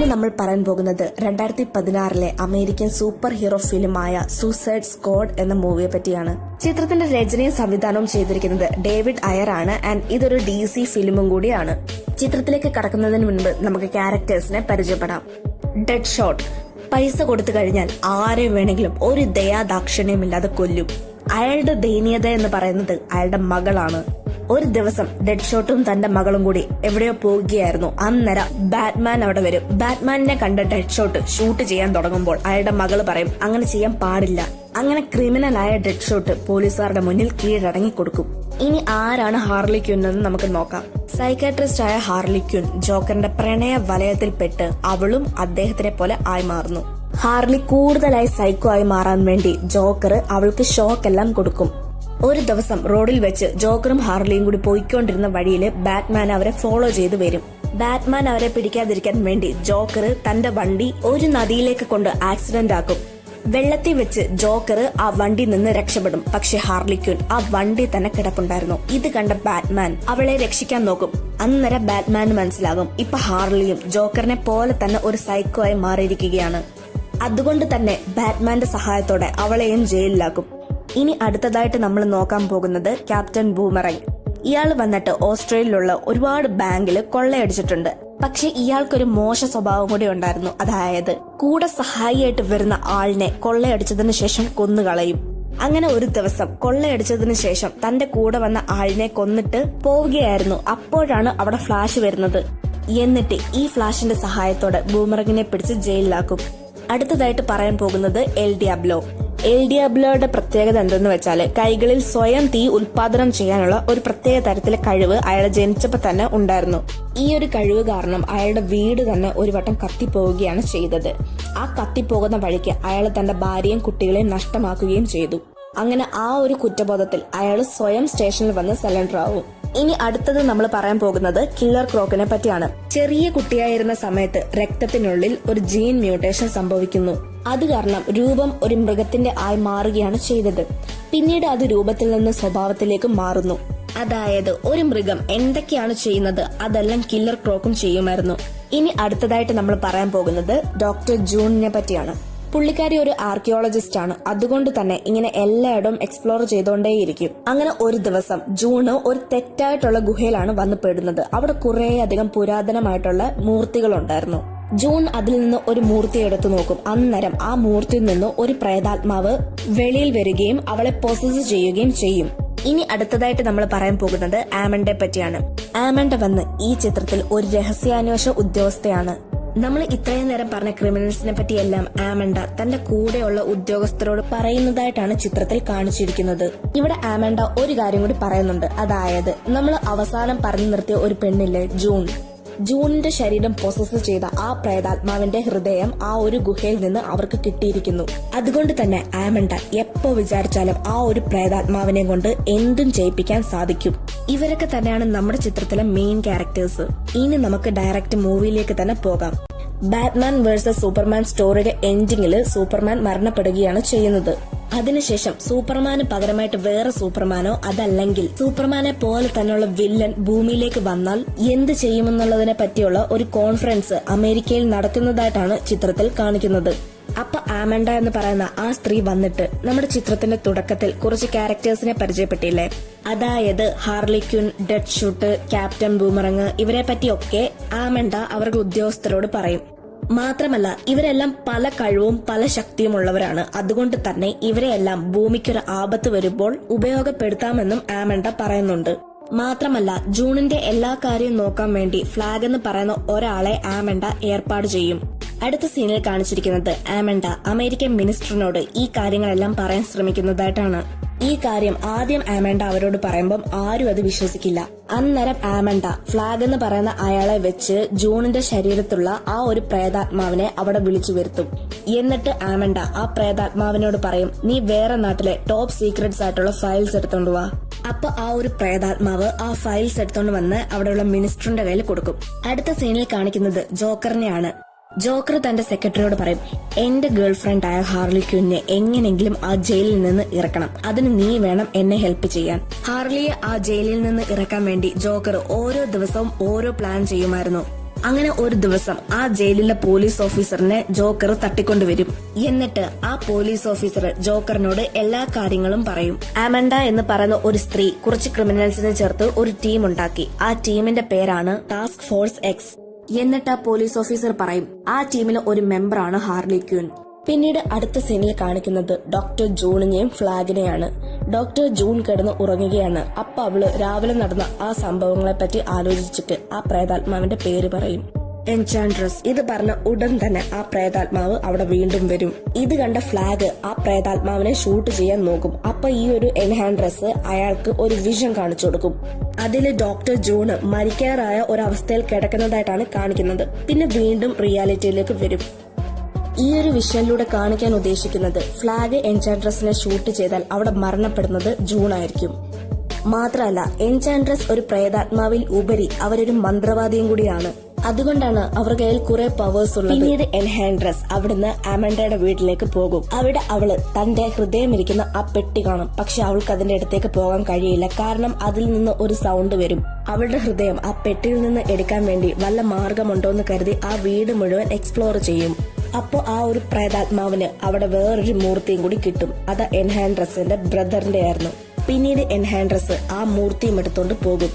ഇനി നമ്മൾ പറയാൻ പോകുന്നത് 2016 അമേരിക്കൻ സൂപ്പർ ഹീറോ ഫിലിമായ സൂസൈഡ് സ്ക്വാഡ് എന്ന മൂവിയെ പറ്റിയാണ്. ചിത്രത്തിന്റെ രചനയും സംവിധാനവും ചെയ്തിരിക്കുന്നത് ഡേവിഡ് അയർ ആണ്. ആൻഡ് ഇതൊരു DC ഫിലിമും കൂടിയാണ്. ചിത്രത്തിലേക്ക് കടക്കുന്നതിന് മുൻപ് നമുക്ക് ക്യാരക്ടേഴ്സിനെ പരിചയപ്പെടാം. ഡെഡ് ഷോട്ട് പൈസ കൊടുത്തു കഴിഞ്ഞാൽ ആരെ വേണമെങ്കിലും ഒരു ദയാദാക്ഷിണ്യമില്ലാതെ കൊല്ലും. അയാളുടെ ദയനീയത എന്ന് പറയുന്നത് അയാളുടെ മകളാണ്. ഒരു ദിവസം ഡെഡ് ഷോട്ടും തന്റെ മകളും കൂടി എവിടെയോ പോവുകയായിരുന്നു. അന്നേരം ബാറ്റ്മാൻ അവിടെ വരും. ബാറ്റ്മാനിനെ കണ്ട ഡെഡ് ഷോട്ട് ഷൂട്ട് ചെയ്യാൻ തുടങ്ങുമ്പോൾ അയാളുടെ മകള് പറയും അങ്ങനെ ചെയ്യാൻ പാടില്ല. അങ്ങനെ ക്രിമിനലായ ഡെഡ് ഷോട്ട് പോലീസുകാരുടെ മുന്നിൽ കീഴടങ്ങി കൊടുക്കും. ഇനി ആരാണ് ഹാർലി ക്വിൻ എന്ന് നമുക്ക് നോക്കാം. സൈക്കാട്രിസ്റ്റ് ആയ ഹാർലി ക്വിൻ ജോക്കറിന്റെ പ്രണയ വലയത്തിൽപ്പെട്ട് അവളും അദ്ദേഹത്തിനെ പോലെ ആയി മാറുന്നു. ഹാർലി കൂടുതലായി സൈക്കോ ആയി മാറാൻ വേണ്ടി ജോക്കർ അവൾക്ക് ഷോക്കെല്ലാം കൊടുക്കും. ഒരു ദിവസം റോഡിൽ വെച്ച് ജോക്കറും ഹാർലിയും കൂടി പോയിക്കൊണ്ടിരുന്ന വഴിയില് ബാറ്റ്മാൻ അവരെ ഫോളോ ചെയ്ത് വരും. ബാറ്റ്മാൻ അവരെ പിടിക്കാതിരിക്കാൻ വേണ്ടി ജോക്കർ തന്റെ വണ്ടി ഒരു നദിയിലേക്ക് കൊണ്ട് ആക്സിഡന്റ് ആക്കും. വെള്ളത്തിൽ വെച്ച് ജോക്കർ ആ വണ്ടി നിന്ന് രക്ഷപ്പെടും. പക്ഷെ ഹാർലി ക്വിൻ ആ വണ്ടി തന്നെ കിടപ്പുണ്ടായിരുന്നു. ഇത് കണ്ട ബാറ്റ്മാൻ അവളെ രക്ഷിക്കാൻ നോക്കും. അന്നേരം ബാറ്റ്മാന് മനസ്സിലാകും ഇപ്പൊ ഹാർലിയും ജോക്കറിനെ പോലെ തന്നെ ഒരു സൈക്കോ ആയി മാറിയിരിക്കുകയാണ്. അതുകൊണ്ട് തന്നെ ബാറ്റ്മാന്റെ സഹായത്തോടെ അവളെയും ജയിലിലാക്കും. ഇനി അടുത്തതായിട്ട് നമ്മൾ നോക്കാൻ പോകുന്നത് ക്യാപ്റ്റൻ ബൂമറങ്. ഇയാൾ വന്നിട്ട് ഓസ്ട്രേലിയയിലുള്ള ഒരുപാട് ബാങ്കിൽ കൊള്ളയടിച്ചിട്ടുണ്ട്. പക്ഷെ ഇയാൾക്കൊരു മോശ സ്വഭാവം കൂടി ഉണ്ടായിരുന്നു. അതായത് കൂടെ സഹായിയായിട്ട് വരുന്ന ആളിനെ കൊള്ളയടിച്ചതിന് ശേഷം കൊന്നുകളയും. അങ്ങനെ ഒരു ദിവസം കൊള്ളയടിച്ചതിന് ശേഷം തന്റെ കൂടെ വന്ന ആളിനെ കൊന്നിട്ട് പോവുകയായിരുന്നു. അപ്പോഴാണ് അവിടെ ഫ്ലാഷ് വരുന്നത്. എന്നിട്ട് ഈ ഫ്ലാഷിന്റെ സഹായത്തോടെ ബൂമറങ്ങിനെ പിടിച്ച് ജയിലിലാക്കും. അടുത്തതായിട്ട് പറയാൻ പോകുന്നത് എൽ ഡിയാബ്ലോയുടെ പ്രത്യേകത എന്തെന്ന് വെച്ചാല് കൈകളിൽ സ്വയം തീ ഉൽപാദനം ചെയ്യാനുള്ള ഒരു പ്രത്യേക തരത്തിലെ കഴിവ് അയാൾ ജനിച്ചപ്പോ തന്നെ ഉണ്ടായിരുന്നു. ഈ ഒരു കഴിവ് കാരണം അയാളുടെ വീട് തന്നെ ഒരു വട്ടം കത്തിപ്പോവുകയാണ് ചെയ്തത്. ആ കത്തിപ്പോകുന്ന വഴിക്ക് അയാൾ തന്റെ ഭാര്യയും കുട്ടികളെയും നഷ്ടമാക്കുകയും ചെയ്തു. അങ്ങനെ ആ ഒരു കുറ്റബോധത്തിൽ അയാൾ സ്വയം സ്റ്റേഷനിൽ വന്ന് സറണ്ടർ ആവും. ഇനി അടുത്തത് നമ്മൾ പറയാൻ പോകുന്നത് കില്ലർ ക്രോക്കിനെ പറ്റിയാണ്. ചെറിയ കുട്ടിയായിരുന്ന സമയത്ത് രക്തത്തിനുള്ളിൽ ഒരു ജീൻ മ്യൂട്ടേഷൻ സംഭവിക്കുന്നു. അത് കാരണം രൂപം ഒരു മൃഗത്തിന്റെ ആയി മാറുകയാണ് ചെയ്തത്. പിന്നീട് അത് രൂപത്തിൽ നിന്ന് സ്വഭാവത്തിലേക്ക് മാറുന്നു. അതായത് ഒരു മൃഗം എന്തൊക്കെയാണ് ചെയ്യുന്നത് അതെല്ലാം കില്ലർ ക്രോക്കും ചെയ്യുമായിരുന്നു. ഇനി അടുത്തതായിട്ട് നമ്മൾ പറയാൻ പോകുന്നത് ഡോക്ടർ ജൂണിനെ പറ്റിയാണ്. പുള്ളിക്കാരി ഒരു ആർക്കിയോളജിസ്റ്റ് ആണ്. അതുകൊണ്ട് തന്നെ ഇങ്ങനെ എല്ലായിടവും എക്സ്പ്ലോർ ചെയ്തുകൊണ്ടേയിരിക്കും. അങ്ങനെ ഒരു ദിവസം ജൂണ് ഒരു തെറ്റായിട്ടുള്ള ഗുഹയിലാണ് വന്നു പെടുന്നത്. അവിടെ കുറെ അധികം പുരാതനമായിട്ടുള്ള മൂർത്തികൾ ഉണ്ടായിരുന്നു. ജൂൺ അതിൽ നിന്ന് ഒരു മൂർത്തി എടുത്തു നോക്കും. അന്നേരം ആ മൂർത്തിയിൽ നിന്ന് ഒരു പ്രേതാത്മാവ് വെളിയിൽ വരികയും അവളെ പൊസസ് ചെയ്യുകയും ചെയ്യും. ഇനി അടുത്തതായിട്ട് നമ്മൾ പറയാൻ പോകുന്നത് ആമൻഡയെ പറ്റിയാണ്. ആമൻഡ വന്ന് ഈ ചിത്രത്തിൽ ഒരു രഹസ്യാന്വേഷണ ഉദ്യോഗസ്ഥയാണ്. നമ്മൾ ഇത്രയും നേരം പറഞ്ഞ ക്രിമിനൽസിനെ പറ്റിയെല്ലാം ആമൻഡ തന്റെ കൂടെയുള്ള ഉദ്യോഗസ്ഥരോട് പറയുന്നതായിട്ടാണ് ചിത്രത്തിൽ കാണിച്ചിരിക്കുന്നത്. ഇവിടെ ആമൻഡ ഒരു കാര്യം കൂടി പറയുന്നുണ്ട്. അതായത് നമ്മൾ അവസാനം പറഞ്ഞു നിർത്തിയ ഒരു പെണ്ണില്ലേ ജൂണിന്റെ ശരീരം പൊസസ് ചെയ്ത ആ പ്രേതാത്മാവിന്റെ ഹൃദയം ആ ഒരു ഗുഹയിൽ നിന്ന് അവർക്ക് കിട്ടിയിരിക്കുന്നു. അതുകൊണ്ട് തന്നെ ആമൻഡ എപ്പോ വിചാരിച്ചാലും ആ ഒരു പ്രേതാത്മാവിനെ കൊണ്ട് എന്തും ചെയ്യിപ്പിക്കാൻ സാധിക്കും. ഇവരൊക്കെ തന്നെയാണ് നമ്മുടെ ചിത്രത്തിലെ മെയിൻ ക്യാരക്ടേഴ്സ്. ഇനി നമുക്ക് ഡയറക്റ്റ് മൂവിയിലേക്ക് തന്നെ പോകാം. ബാറ്റ്മാൻ വേഴ്സസ് സൂപ്പർമാൻ സ്റ്റോറിയുടെ എൻഡിങ്ങില് സൂപ്പർമാൻ മരണപ്പെടുകയാണ് ചെയ്യുന്നത്. അതിനുശേഷം സൂപ്പർമാന് പകരമായിട്ട് വേറെ സൂപ്പർമാനോ അതല്ലെങ്കിൽ സൂപ്പർമാനെ പോലെ തന്നെയുള്ള വില്ലൻ ഭൂമിയിലേക്ക് വന്നാൽ എന്ത് ചെയ്യുമെന്നുള്ളതിനെ പറ്റിയുള്ള ഒരു കോൺഫറൻസ് അമേരിക്കയിൽ നടക്കുന്നതായിട്ടാണ് ചിത്രത്തിൽ കാണിക്കുന്നത്. അപ്പൊ ആമൻഡ എന്ന് പറയുന്ന ആ സ്ത്രീ വന്നിട്ട് നമ്മുടെ ചിത്രത്തിന്റെ തുടക്കത്തിൽ കുറച്ച് ക്യാരക്ടേഴ്സിനെ പരിചയപ്പെട്ടില്ലേ? അതായത് ഹാർലി ക്വിൻ, ഡെഡ് ഷൂട്ട്, ക്യാപ്റ്റൻ ബൂമറങ്, ഇവരെ പറ്റിയൊക്കെ ആമൻഡ അവരുടെ ഉദ്യോഗസ്ഥരോട് പറയും. മാത്രമല്ല ഇവരെല്ലാം പല കഴിവും പല ശക്തിയും ഉള്ളവരാണ്. അതുകൊണ്ട് തന്നെ ഇവരെയെല്ലാം ഭൂമിക്കൊരു ആപത്ത് വരുമ്പോൾ ഉപയോഗപ്പെടുത്താമെന്നും ആമൻഡ പറയുന്നുണ്ട്. മാത്രമല്ല ജൂണിന്റെ എല്ലാ കാര്യവും നോക്കാൻ വേണ്ടി ഫ്ലാഗ് എന്ന് പറയുന്ന ഒരാളെ ആമൻഡ ഏർപ്പാട് ചെയ്യും. അടുത്ത സീനിൽ കാണിച്ചിരിക്കുന്നത് ആമൻഡ അമേരിക്കൻ മിനിസ്റ്ററിനോട് ഈ കാര്യങ്ങളെല്ലാം പറയാൻ ശ്രമിക്കുന്നതായിട്ടാണ്. ഈ കാര്യം ആദ്യം ആമൻഡ അവരോട് പറയുമ്പം ആരും അത് വിശ്വസിക്കില്ല. അന്നേരം ആമൻഡ ഫ്ലാഗ് എന്ന് പറയുന്ന അയാളെ വെച്ച് ജൂണിന്റെ ശരീരത്തുള്ള ആ ഒരു പ്രേതാത്മാവിനെ അവിടെ വിളിച്ചു വരുത്തും. എന്നിട്ട് ആമൻഡ ആ പ്രേതാത്മാവിനോട് പറയും നീ വേറെ നാട്ടിലെ ടോപ്പ് സീക്രട്സ് ആയിട്ടുള്ള ഫയൽസ് എടുത്തോണ്ട് വാ. അപ്പൊ ആ ഒരു പ്രേതാത്മാവ് ആ ഫയൽസ് എടുത്തോണ്ട് വന്ന് അവിടെയുള്ള മിനിസ്റ്ററിന്റെ കയ്യിൽ കൊടുക്കും. അടുത്ത സീനിൽ കാണിക്കുന്നത് ജോക്കറിനെയാണ്. ജോക്കർ തന്റെ സെക്രട്ടറിയോട് പറയും എന്റെ ഗേൾഫ്രണ്ട് ആയ ഹാർലി ക്വിനെ എങ്ങനെങ്കിലും ആ ജയിലിൽ നിന്ന് ഇറക്കണം. അതിന് നീ വേണം എന്നെ ഹെൽപ്പ് ചെയ്യാൻ. ഹാർലിയെ ആ ജയിലിൽ നിന്ന് ഇറക്കാൻ വേണ്ടി ജോക്കർ ഓരോ ദിവസവും ഓരോ പ്ലാൻ ചെയ്യുമായിരുന്നു. അങ്ങനെ ഒരു ദിവസം ആ ജയിലിലെ പോലീസ് ഓഫീസറിനെ ജോക്കർ തട്ടിക്കൊണ്ടുവരും. എന്നിട്ട് ആ പോലീസ് ഓഫീസർ ജോക്കറിനോട് എല്ലാ കാര്യങ്ങളും പറയും. ആമൻഡ എന്ന് പറയുന്ന ഒരു സ്ത്രീ കുറച്ച് ക്രിമിനൽസിനെ ചേർത്ത് ഒരു ടീം ഉണ്ടാക്കി. ആ ടീമിന്റെ പേരാണ് ടാസ്ക് ഫോഴ്സ് എക്സ്. എന്നിട്ട് ആ പോലീസ് ഓഫീസർ പറയും ആ ടീമിലെ ഒരു മെമ്പറാണ് ഹാർലി ക്വിൻ. പിന്നീട് അടുത്ത സീനിൽ കാണിക്കുന്നത് ഡോക്ടർ ജൂണിനെയും ഫ്ലാഗിനെയാണ്. ഡോക്ടർ ജൂൺ കിടന്ന് ഉറങ്ങുകയാണ്. അപ്പൊ അവള് രാവിലെ നടന്ന ആ സംഭവങ്ങളെ പറ്റി ആലോചിച്ചിട്ട് ആ പ്രേതാത്മാവിന്റെ പേര് പറയും, എൻചാൻഡ്രസ്. ഇത് പറഞ്ഞ ഉടൻ തന്നെ ആ പ്രേതാത്മാവ് അവിടെ വീണ്ടും വരും. ഇത് കണ്ട ഫ്ലാഗ് ആ പ്രേതാത്മാവിനെ ഷൂട്ട് ചെയ്യാൻ നോക്കും. അപ്പൊ ഈ ഒരു എൻഹാൻഡ്രസ് അയാൾക്ക് ഒരു വിഷൻ കാണിച്ചു കൊടുക്കും. അതില് ഡോക്ടർ ജൂണ് മരിക്കാറായ ഒരവസ്ഥയിൽ കിടക്കുന്നതായിട്ടാണ് കാണിക്കുന്നത്. പിന്നെ വീണ്ടും റിയാലിറ്റിയിലേക്ക് വരും. ഈ ഒരു വിഷനിലൂടെ കാണിക്കാൻ ഉദ്ദേശിക്കുന്നത് ഫ്ലാഗ് എൻചാൻഡ്രസിനെ ഷൂട്ട് ചെയ്താൽ അവിടെ മരണപ്പെടുന്നത് ജൂൺ ആയിരിക്കും. മാത്രമല്ല എൻചാൻഡ്രസ് ഒരു പ്രേതാത്മാവിൽ ഉപരി അവരൊരു മന്ത്രവാദിയും കൂടിയാണ്. അതുകൊണ്ടാണ് അവർ കയ്യിൽ കുറെ പവേഴ്സ് ഉള്ളത്. പിന്നീട് എൻഹാൻഡ്രസ് അവിടുന്ന് ആമൻഡയുടെ വീട്ടിലേക്ക് പോകും. അവിടെ അവള് തന്റെ ഹൃദയമിരിക്കുന്ന ആ പെട്ടി കാണും. പക്ഷെ അവൾക്ക് അതിന്റെ അടുത്തേക്ക് പോകാൻ കഴിയില്ല. കാരണം അതിൽ നിന്ന് ഒരു സൗണ്ട് വരും. അവളുടെ ഹൃദയം ആ പെട്ടിയിൽ നിന്ന് എടുക്കാൻ വേണ്ടി വല്ല മാർഗമുണ്ടോ എന്ന് കരുതി ആ വീട് മുഴുവൻ എക്സ്പ്ലോർ ചെയ്യും. അപ്പോ ആ ഒരു പ്രേതാത്മാവിന് അവിടെ വേറൊരു മൂർത്തിയും കൂടി കിട്ടും. അത് എൻഹാൻഡ്രസിന്റെ ബ്രദറിന്റെ ആയിരുന്നു. പിന്നീട് എൻഹാൻഡ്രസ് ആ മൂർത്തിയും എടുത്തോണ്ട് പോകും.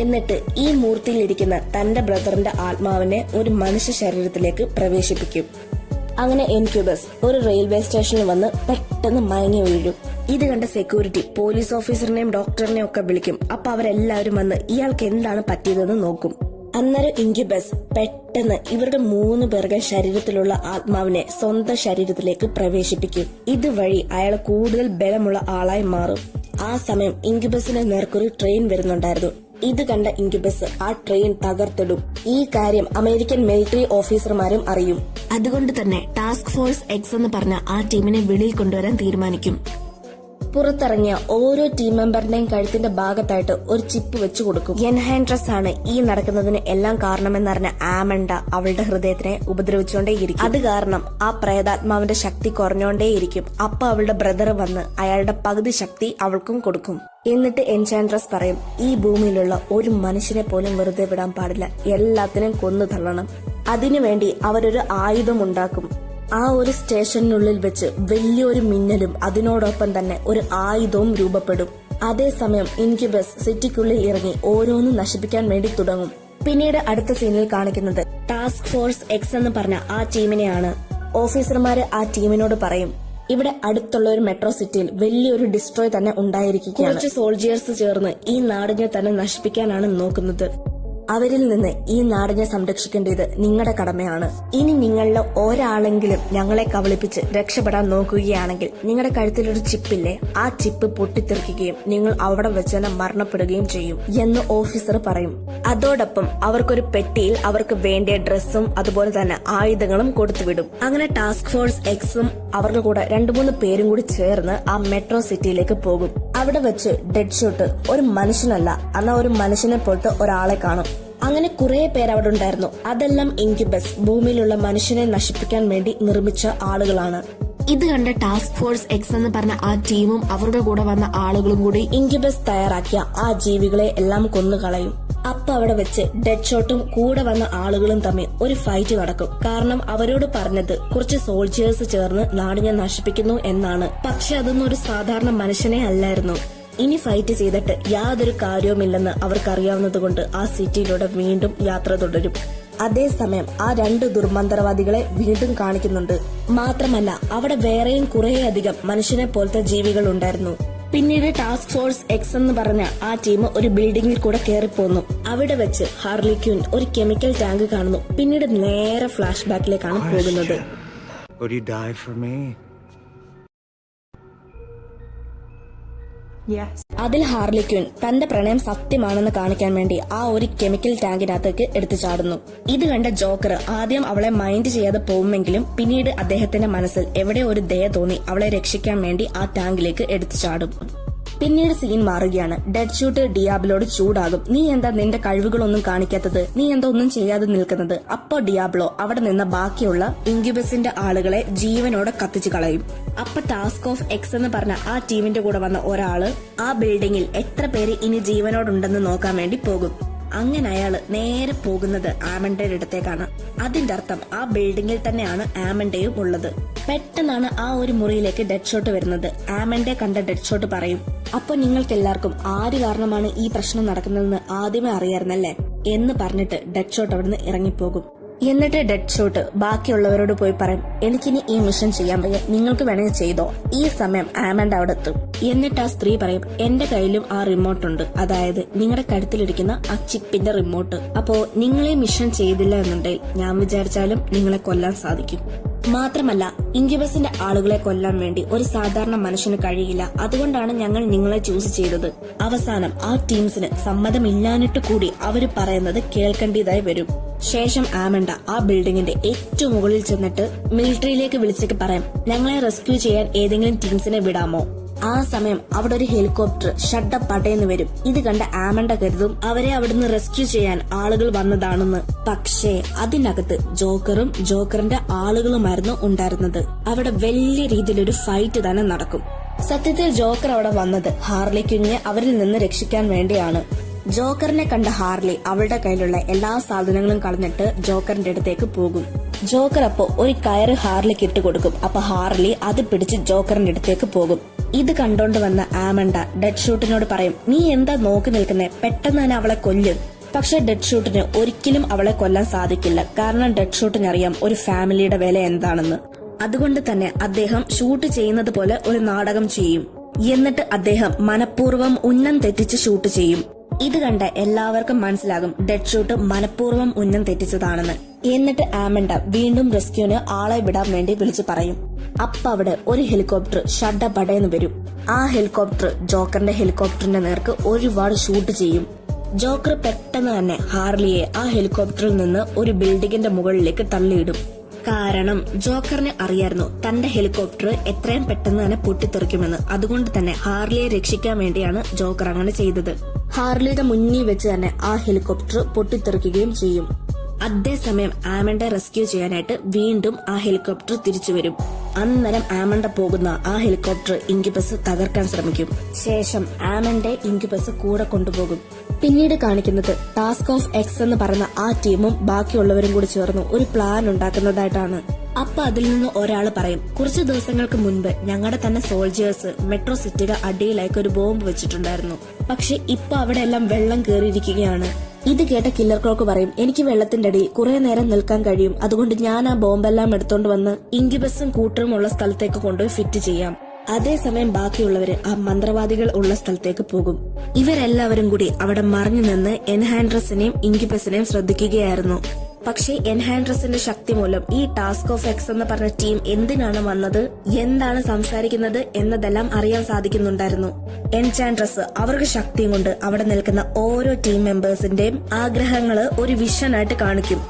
എന്നിട്ട് ഈ മൂർത്തിയിലിരിക്കുന്ന തന്റെ ബ്രദറിന്റെ ആത്മാവിനെ ഒരു മനുഷ്യ ശരീരത്തിലേക്ക് പ്രവേശിപ്പിക്കും. അങ്ങനെ ഇൻക്യൂബസ് ഒരു റെയിൽവേ സ്റ്റേഷനിൽ വന്ന് പെട്ടെന്ന് മയങ്ങി വീഴും. ഇത് കണ്ട സെക്യൂരിറ്റി പോലീസ് ഓഫീസറിനെയും ഡോക്ടറിനെയും ഒക്കെ വിളിക്കും. അപ്പൊ അവരെല്ലാവരും വന്ന് ഇയാൾക്ക് എന്താണ് പറ്റിയതെന്ന് നോക്കും. അന്നേരം ഇൻക്യൂബസ് പെട്ടെന്ന് ഇവരുടെ 3 പേരുടെ ശരീരത്തിലുള്ള ആത്മാവിനെ സ്വന്തം ശരീരത്തിലേക്ക് പ്രവേശിപ്പിക്കും. ഇതുവഴി അയാൾ കൂടുതൽ ബലമുള്ള ആളായി മാറും. ആ സമയം ഇൻക്യൂബസിന് നേർക്കൊരു ട്രെയിൻ വരുന്നുണ്ടായിരുന്നു. ഇത് കണ്ട ഇൻക്യൂബസ് ആ ട്രെയിൻ തകർത്തിടും. ഈ കാര്യം അമേരിക്കൻ മിലിറ്ററി ഓഫീസർമാരും അറിയും. അതുകൊണ്ട് തന്നെ ടാസ്ക് ഫോഴ്സ് എക്സ് എന്ന് പറഞ്ഞ ആ ടീമിനെ വെളിയിൽ കൊണ്ടുവരാൻ തീരുമാനിക്കും. പുറത്തിറങ്ങിയ ഓരോ ടീം മെമ്പറിന്റെയും കഴുത്തിന്റെ ഭാഗത്തായിട്ട് ഒരു ചിപ്പ് വെച്ചു കൊടുക്കും. എൻഹാൻഡ്രസ് ആണ് ഈ നടക്കുന്നതിന് എല്ലാം കാരണമെന്നറിഞ്ഞ ആമൻഡ അവളുടെ ഹൃദയത്തിനെ ഉപദ്രവിച്ചുകൊണ്ടേയിരിക്കും. അത് കാരണം ആ പ്രേതാത്മാവിന്റെ ശക്തി കുറഞ്ഞോണ്ടേയിരിക്കും. അപ്പൊ അവളുടെ ബ്രദർ വന്ന് അയാളുടെ പകുതി ശക്തി അവൾക്കും കൊടുക്കും. എന്നിട്ട് എൻചാൻഡ്രസ് പറയും ഈ ഭൂമിയിലുള്ള ഒരു മനുഷ്യനെ പോലും വെറുതെ വിടാൻ പാടില്ല, എല്ലാത്തിനും കൊന്നു തള്ളണം. അതിനുവേണ്ടി അവരൊരു ആയുധം ഉണ്ടാക്കും. ആ ഒരു സ്റ്റേഷനുള്ളിൽ വെച്ച് വലിയൊരു മിന്നലും അതിനോടൊപ്പം തന്നെ ഒരു ആയുധവും രൂപപ്പെടും. അതേസമയം ഇൻക്യൂബസ് സിറ്റിക്കുള്ളിൽ ഇറങ്ങി ഓരോന്നും നശിപ്പിക്കാൻ വേണ്ടി തുടങ്ങും. പിന്നീട് അടുത്ത സീനിൽ കാണിക്കുന്നത് ടാസ്ക് ഫോഴ്സ് എക്സ് എന്ന് പറഞ്ഞ ആ ടീമിനെയാണ്. ഓഫീസർമാര് ആ ടീമിനോട് പറയും ഇവിടെ അടുത്തുള്ള ഒരു മെട്രോ സിറ്റിയിൽ വലിയൊരു ഡിസ്ട്രോയ് തന്നെ ഉണ്ടായിരിക്കുകയാണ്. കുറച്ച് സോൾജിയേഴ്സ് ചേർന്ന് ഈ നാടിനെ തന്നെ നശിപ്പിക്കാനാണ് നോക്കുന്നത്. അവരിൽ നിന്ന് ഈ നാടിനെ സംരക്ഷിക്കേണ്ടത് നിങ്ങളുടെ കടമയാണ്. ഇനി നിങ്ങളിലെ ഒരാളെങ്കിലും ഞങ്ങളെ കബളിപ്പിച്ച് രക്ഷപ്പെടാൻ നോക്കുകയാണെങ്കിൽ നിങ്ങളുടെ കഴുത്തിലൊരു ചിപ്പില്ലേ, ആ ചിപ്പ് പൊട്ടിത്തെറിക്കുകയും നിങ്ങൾ അവിടെ വെച്ച് തന്നെ മരണപ്പെടുകയും ചെയ്യും എന്ന് ഓഫീസർ പറയും. അതോടൊപ്പം അവർക്കൊരു പെട്ടിയിൽ അവർക്ക് വേണ്ടിയ ഡ്രസ്സും അതുപോലെ തന്നെ ആയുധങ്ങളും കൊടുത്തുവിടും. അങ്ങനെ ടാസ്ക് ഫോഴ്സ് എക്സും അവരുടെ കൂടെ 2-3 പേരും കൂടി ചേർന്ന് ആ മെട്രോ സിറ്റിയിലേക്ക് പോകും. അവിടെ വെച്ച് ഡെഡ് ഷോട്ട് ഒരു മനുഷ്യനല്ല, എന്നാൽ ഒരു മനുഷ്യനെ പോലത്തെ ഒരാളെ കാണും. അങ്ങനെ കുറെ പേര് അവിടെ ഉണ്ടായിരുന്നു. അതെല്ലാം ഇൻക്യൂബസ് ഭൂമിയിലുള്ള മനുഷ്യനെ നശിപ്പിക്കാൻ വേണ്ടി നിർമ്മിച്ച ആളുകളാണ്. ഇത് കണ്ട ടാസ്ക് ഫോഴ്സ് എക്സ് എന്ന് പറഞ്ഞ ആ ടീമും അവരുടെ കൂടെ വന്ന ആളുകളും കൂടി ഇൻക്യൂബസ് തയ്യാറാക്കിയ ആ ജീവികളെ എല്ലാം കൊന്നുകളയും. അപ്പൊ അവിടെ വെച്ച് ഡെഡ് ഷോട്ടും കൂടെ വന്ന ആളുകളും തമ്മിൽ ഒരു ഫൈറ്റ് നടക്കും. കാരണം അവരോട് പറഞ്ഞത് കുറച്ച് സോൾജിയേഴ്സ് ചേർന്ന് നാടിനെ നശിപ്പിക്കുന്നു എന്നാണ്. പക്ഷെ അതൊന്നും ഒരു സാധാരണ മനുഷ്യനെ അല്ലായിരുന്നു. ഇനി ഫൈറ്റ് ചെയ്തിട്ട് യാതൊരു കാര്യവുമില്ലെന്ന് അവർക്കറിയാവുന്നതുകൊണ്ട് ആ സിറ്റിയിലൂടെ വീണ്ടും യാത്ര തുടരും. അതേസമയം ആ 2 ദുർമന്ത്രവാദികളെ വീണ്ടും കാണിക്കുന്നുണ്ട്. മാത്രമല്ല അവിടെ വേറെയും കുറേയധികം മനുഷ്യനെ പോലത്തെ ജീവികൾ ഉണ്ടായിരുന്നു. പിന്നീട് ടാസ്ക് ഫോഴ്സ് എക്സ് എന്ന് പറഞ്ഞ ആ ടീം ഒരു ബിൽഡിംഗിൽ കൂടെ കയറിപ്പോന്നു. അവിടെ വെച്ച് ഹാർലി ക്വിൻ ഒരു കെമിക്കൽ ടാങ്ക് കാണുന്നു. പിന്നീട് നേരെ ഫ്ലാഷ് ബാക്കിലേക്കാണ് പോകുന്നത്. അതിൽ ഹാർലി ക്വിൻ തന്റെ പ്രണയം സത്യമാണെന്ന് കാണിക്കാൻ വേണ്ടി ആ ഒരു കെമിക്കൽ ടാങ്കിനകത്തേക്ക് എടുത്തു ചാടുന്നു. ഇത് കണ്ട ജോക്കർ ആദ്യം അവളെ മൈൻഡ് ചെയ്യാതെ പോകുമെങ്കിലും പിന്നീട് അദ്ദേഹത്തിന്റെ മനസ്സിൽ എവിടെ ഒരു ദയ തോന്നി അവളെ രക്ഷിക്കാൻ വേണ്ടി ആ ടാങ്കിലേക്ക് എടുത്തു ചാടും. പിന്നീട് സീൻ മാറുകയാണ്. ഡെഡ് ഷൂട്ട് ഡിയാബ്ലോട് ചൂടാകും. നീ എന്താ നിന്റെ കഴിവുകളൊന്നും കാണിക്കാത്തത്, നീ എന്താ ഒന്നും ചെയ്യാതെ നിൽക്കുന്നത്. അപ്പൊ ഡിയാബ്ലോ അവിടെ നിന്ന് ബാക്കിയുള്ള ഇൻക്യൂബസിന്റെ ആളുകളെ ജീവനോടെ കത്തിച്ചു കളയും. അപ്പൊ ടാസ്ക് ഓഫ് എക്സ് എന്ന് പറഞ്ഞ ആ ടീമിന്റെ കൂടെ വന്ന ഒരാള് ആ ബിൽഡിംഗിൽ എത്ര പേര് ഇനി ജീവനോടുണ്ടെന്ന് നോക്കാൻ വേണ്ടി പോകും. അങ്ങനെ അയാള് നേരെ പോകുന്നത് ആമണ്ടയുടെ അടുത്തേക്കാണ്. അതിന്റെ അർത്ഥം ആ ബിൽഡിംഗിൽ തന്നെയാണ് ആമണ്ടയും ഉള്ളത്. പെട്ടെന്നാണ് ആ ഒരു മുറിയിലേക്ക് ഡെഡ് ഷോട്ട് വരുന്നത്. ആമണ്ടെ കണ്ട ഡെഡ് ഷോട്ട് പറയും, അപ്പൊ നിങ്ങൾക്ക് എല്ലാവർക്കും ആര് കാരണമാണ് ഈ പ്രശ്നം നടക്കുന്നതെന്ന് ആദ്യമേ അറിയായിരുന്നല്ലേ എന്ന് പറഞ്ഞിട്ട് ഡെഡ് ഷോട്ട് അവിടുന്ന് ഇറങ്ങിപ്പോകും. എന്നിട്ട് ഡെഡ് ഷോട്ട് ബാക്കിയുള്ളവരോട് പോയി പറയും, എനിക്കിനി ഈ മിഷൻ ചെയ്യാൻ വയ്യ, നിങ്ങൾക്ക് വേണമെങ്കിൽ ചെയ്തോ. ഈ സമയം ആമണ്ട് അവിടെ എത്തും. എന്നിട്ട് ആ സ്ത്രീ പറയും, എന്റെ കയ്യിലും ആ റിമോട്ട് ഉണ്ട്, അതായത് നിങ്ങളുടെ കഴുത്തിലിരിക്കുന്ന ആ ചിപ്പിന്റെ റിമോട്ട്. അപ്പോ നിങ്ങളെ മിഷൻ ചെയ്തില്ല എന്നുണ്ടെങ്കിൽ ഞാൻ വിചാരിച്ചാലും നിങ്ങളെ കൊല്ലാൻ സാധിക്കും. മാത്രമല്ല ഇൻക്യുബസിന്റെ ആളുകളെ കൊല്ലാൻ വേണ്ടി ഒരു സാധാരണ മനുഷ്യന് കഴിയില്ല. അതുകൊണ്ടാണ് ഞങ്ങൾ നിങ്ങളെ ചൂസ് ചെയ്തത്. അവസാനം ആ ടീംസിന് സമ്മതമില്ലാഞ്ഞിട്ട് കൂടി അവര് പറയുന്നത് കേൾക്കേണ്ടതായി വരും. ശേഷം ആമണ്ട ആ ബിൽഡിംഗിന്റെ ഏറ്റവും മുകളിൽ ചെന്നിട്ട് മിലിറ്ററിയിലേക്ക് വിളിച്ചേക്ക് പറയാം, ഞങ്ങളെ റെസ്ക്യൂ ചെയ്യാൻ ഏതെങ്കിലും ടീംസിനെ വിടാമോ. ആ സമയം അവിടെ ഒരു ഹെലികോപ്റ്റർ ഷട്ടപ്പ് പടയെന്ന് വരും. ഇത് കണ്ട ആമണ്ട കരുതും അവരെ അവിടുന്ന് റെസ്ക്യൂ ചെയ്യാൻ ആളുകൾ വന്നതാണെന്ന്. പക്ഷേ അതിനകത്ത് ജോക്കറും ജോക്കറിന്റെ ആളുകളുമായിരുന്നു ഉണ്ടായിരുന്നത്. അവിടെ വലിയ രീതിയിലൊരു ഫൈറ്റ് തന്നെ നടക്കും. സത്യത്തിൽ ജോക്കർ അവിടെ വന്നത് ഹാർലി ക്വിന്നിനെ അവരിൽ നിന്ന് രക്ഷിക്കാൻ വേണ്ടിയാണ്. ജോക്കറിനെ കണ്ട ഹാർലി അവളുടെ കയ്യിലുള്ള എല്ലാ സാധനങ്ങളും കളഞ്ഞിട്ട് ജോക്കറിന്റെ അടുത്തേക്ക് പോകും. ജോക്കർ അപ്പോ ഒരു കയറ് ഹാർലിക്ക് ഇട്ട് കൊടുക്കും. അപ്പൊ ഹാർലി അത് പിടിച്ച് ജോക്കറിന്റെ അടുത്തേക്ക് പോകും. ഇത് കണ്ടോണ്ട് വന്ന ആമണ്ട ഡെഡ് ഷൂട്ടിനോട് പറയും, നീ എന്താ നോക്കി നിൽക്കുന്നേ, പെട്ടെന്ന് തന്നെ അവളെ കൊല്ല്. പക്ഷെ ഡെഡ് ഷൂട്ടിന് ഒരിക്കലും അവളെ കൊല്ലാൻ സാധിക്കില്ല. കാരണം ഡെഡ് ഷൂട്ടിന് അറിയാം ഒരു ഫാമിലിയുടെ വില എന്താണെന്ന്. അതുകൊണ്ട് തന്നെ അദ്ദേഹം ഷൂട്ട് ചെയ്യുന്നത് പോലെ ഒരു നാടകം ചെയ്യും. എന്നിട്ട് അദ്ദേഹം മനഃപൂർവ്വം ഉന്നം തെറ്റിച്ച് ഷൂട്ട് ചെയ്യും. ഇത് കണ്ട എല്ലാവർക്കും മനസ്സിലാകും ഡെഡ് ഷൂട്ട് മനഃപൂർവ്വം ഉന്നം തെറ്റിച്ചതാണെന്ന്. എന്നിട്ട് ആമണ്ട വീണ്ടും റെസ്ക്യൂന് ആളെ വിടാൻ വേണ്ടി വിളിച്ചു പറയും. അപ്പൊ അവിടെ ഒരു ഹെലികോപ്റ്റർ ഷഡ്ഡപടയെന്ന് വരും. ആ ഹെലികോപ്റ്റർ ജോക്കറിന്റെ ഹെലികോപ്റ്ററിന്റെ നേർക്ക് ഒരുപാട് ഷൂട്ട് ചെയ്യും. ജോക്കർ പെട്ടെന്ന് തന്നെ ഹാർലിയെ ആ ഹെലികോപ്റ്ററിൽ നിന്ന് ഒരു ബിൽഡിംഗിന്റെ മുകളിലേക്ക് തള്ളിയിടും. കാരണം ജോക്കറിന് അറിയായിരുന്നു തന്റെ ഹെലികോപ്റ്റർ എത്രയും പെട്ടെന്ന് തന്നെ പൊട്ടിത്തെറിക്കുമെന്ന്. അതുകൊണ്ട് തന്നെ ഹാർലിയെ രക്ഷിക്കാൻ വേണ്ടിയാണ് ജോക്കർ അങ്ങനെ ചെയ്തത്. ഹാർലിയുടെ മുന്നിൽ വെച്ച് തന്നെ ആ ഹെലികോപ്റ്റർ പൊട്ടിത്തെറിക്കുകയും ചെയ്യും. അതേസമയം ആമണ്ടെ റെസ്ക്യൂ ചെയ്യാനായിട്ട് വീണ്ടും ആ ഹെലികോപ്റ്റർ തിരിച്ചു വരും. അന്നേരം ആമണ്ട പോകുന്ന ആ ഹെലികോപ്റ്റർ ഇൻക്യുബസ് തകർക്കാൻ ശ്രമിക്കും. ശേഷം ആമണ്ടെ ഇൻക്യുബസ് കൂടെ കൊണ്ടുപോകും. പിന്നീട് കാണിക്കുന്നത് ടാസ്ക് ഓഫ് എക്സ് എന്ന് പറയുന്ന ആ ടീമും ബാക്കിയുള്ളവരും കൂടി ചേർന്ന് ഒരു പ്ലാൻ ഉണ്ടാക്കുന്നതായിട്ടാണ്. അപ്പൊ അതിൽ നിന്ന് ഒരാൾ പറയും, കുറച്ചു ദിവസങ്ങൾക്ക് മുൻപ് ഞങ്ങളുടെ തന്നെ സോൾജേഴ്സ് മെട്രോ സിറ്റിയുടെ അടിയിലേക്ക് ഒരു ബോംബ് വെച്ചിട്ടുണ്ടായിരുന്നു. പക്ഷെ ഇപ്പൊ അവിടെ എല്ലാം വെള്ളം കേറിയിരിക്കുകയാണ്. ഇത് കേട്ട കില്ലർ ക്രോക്ക് പറയും, എനിക്ക് വെള്ളത്തിന്റെ അടിയിൽ കുറെ നേരം നിൽക്കാൻ കഴിയും, അതുകൊണ്ട് ഞാൻ ആ ബോംബെല്ലാം എടുത്തോണ്ട് വന്ന് ഇൻക്യുബസും കൂട്ടറും ഉള്ള സ്ഥലത്തേക്ക് കൊണ്ടുപോയി ഫിറ്റ് ചെയ്യാം. അതേസമയം ബാക്കിയുള്ളവര് ആ മന്ത്രവാദികൾ ഉള്ള സ്ഥലത്തേക്ക് പോകും. ഇവരെല്ലാവരും കൂടി അവിടെ മറിഞ്ഞു നിന്ന് എൻഹാൻഡ്രസിനെയും ഇൻക്യുബസിനെയും ശ്രദ്ധിക്കുകയായിരുന്നു. പക്ഷേ എൻഹാൻഡ്രസിന്റെ ശക്തി മൂലം ഈ ടാസ്ക് ഓഫ് എക്സ് എന്ന് പറഞ്ഞ ടീം എന്തിനാണ് വന്നത്, എന്താണ് സംസാരിക്കുന്നത് എന്നതെല്ലാം അറിയാൻ സാധിക്കുന്നുണ്ടായിരുന്നു. എൻചാൻഡ്രസ് അവർക്ക് ശക്തിയും കൊണ്ട് അവിടെ നിൽക്കുന്ന ഓരോ ടീം മെമ്പേഴ്സിന്റെയും ആഗ്രഹങ്ങള് ഒരു വിഷനായിട്ട് കാണിക്കും.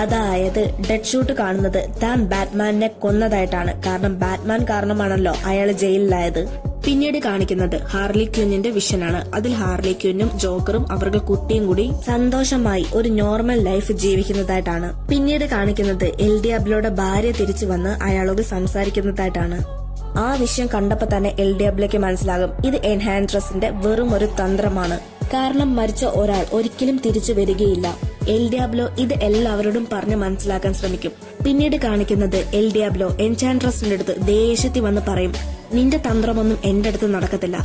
അതായത് ഡെഡ് ഷൂട്ട് കാണുന്നത് താൻ ബാറ്റ്മാനെ കൊന്നതായിട്ടാണ്. കാരണം ബാറ്റ്മാൻ കാരണമാണല്ലോ അയാള് ജയിലിലായത്. പിന്നീട് കാണിക്കുന്നത് ഹാർലി ക്വിന്നിന്റെ വിഷനാണ്. അതിൽ ഹാർലി ക്വിന്നും ജോക്കറും അവർക്ക് കുട്ടിയും കൂടി സന്തോഷമായി ഒരു നോർമൽ ലൈഫ് ജീവിക്കുന്നതായിട്ടാണ്. പിന്നീട് കാണിക്കുന്നത് എൽ ഡിയാബ്ലോയുടെ ഭാര്യ തിരിച്ചു വന്ന് അയാളോട് സംസാരിക്കുന്നതായിട്ടാണ്. ആ വിഷയം കണ്ടപ്പോ തന്നെ എൽ ഡിയാബ്ലോയ്ക്ക് മനസ്സിലാകും ഇത് എൻഹാൻഡ്രസിന്റെ വെറും ഒരു തന്ത്രമാണ്. കാരണം മരിച്ച ഒരാൾ ഒരിക്കലും തിരിച്ചു വരികയില്ല. എൽ ഡിയാബ്ലോ ഇത് എല്ലാവരോടും പറഞ്ഞ് മനസ്സിലാക്കാൻ ശ്രമിക്കും. പിന്നീട് കാണിക്കുന്നത് എൽ ഡിയാബ്ലോ എൻചാൻഡ്രസിന്റെ അടുത്ത് ദേഷ്യത്തിൽ വന്ന് പറയും, നിന്റെ തന്ത്രമൊന്നും എന്റെ അടുത്ത് നടക്കത്തില്ല.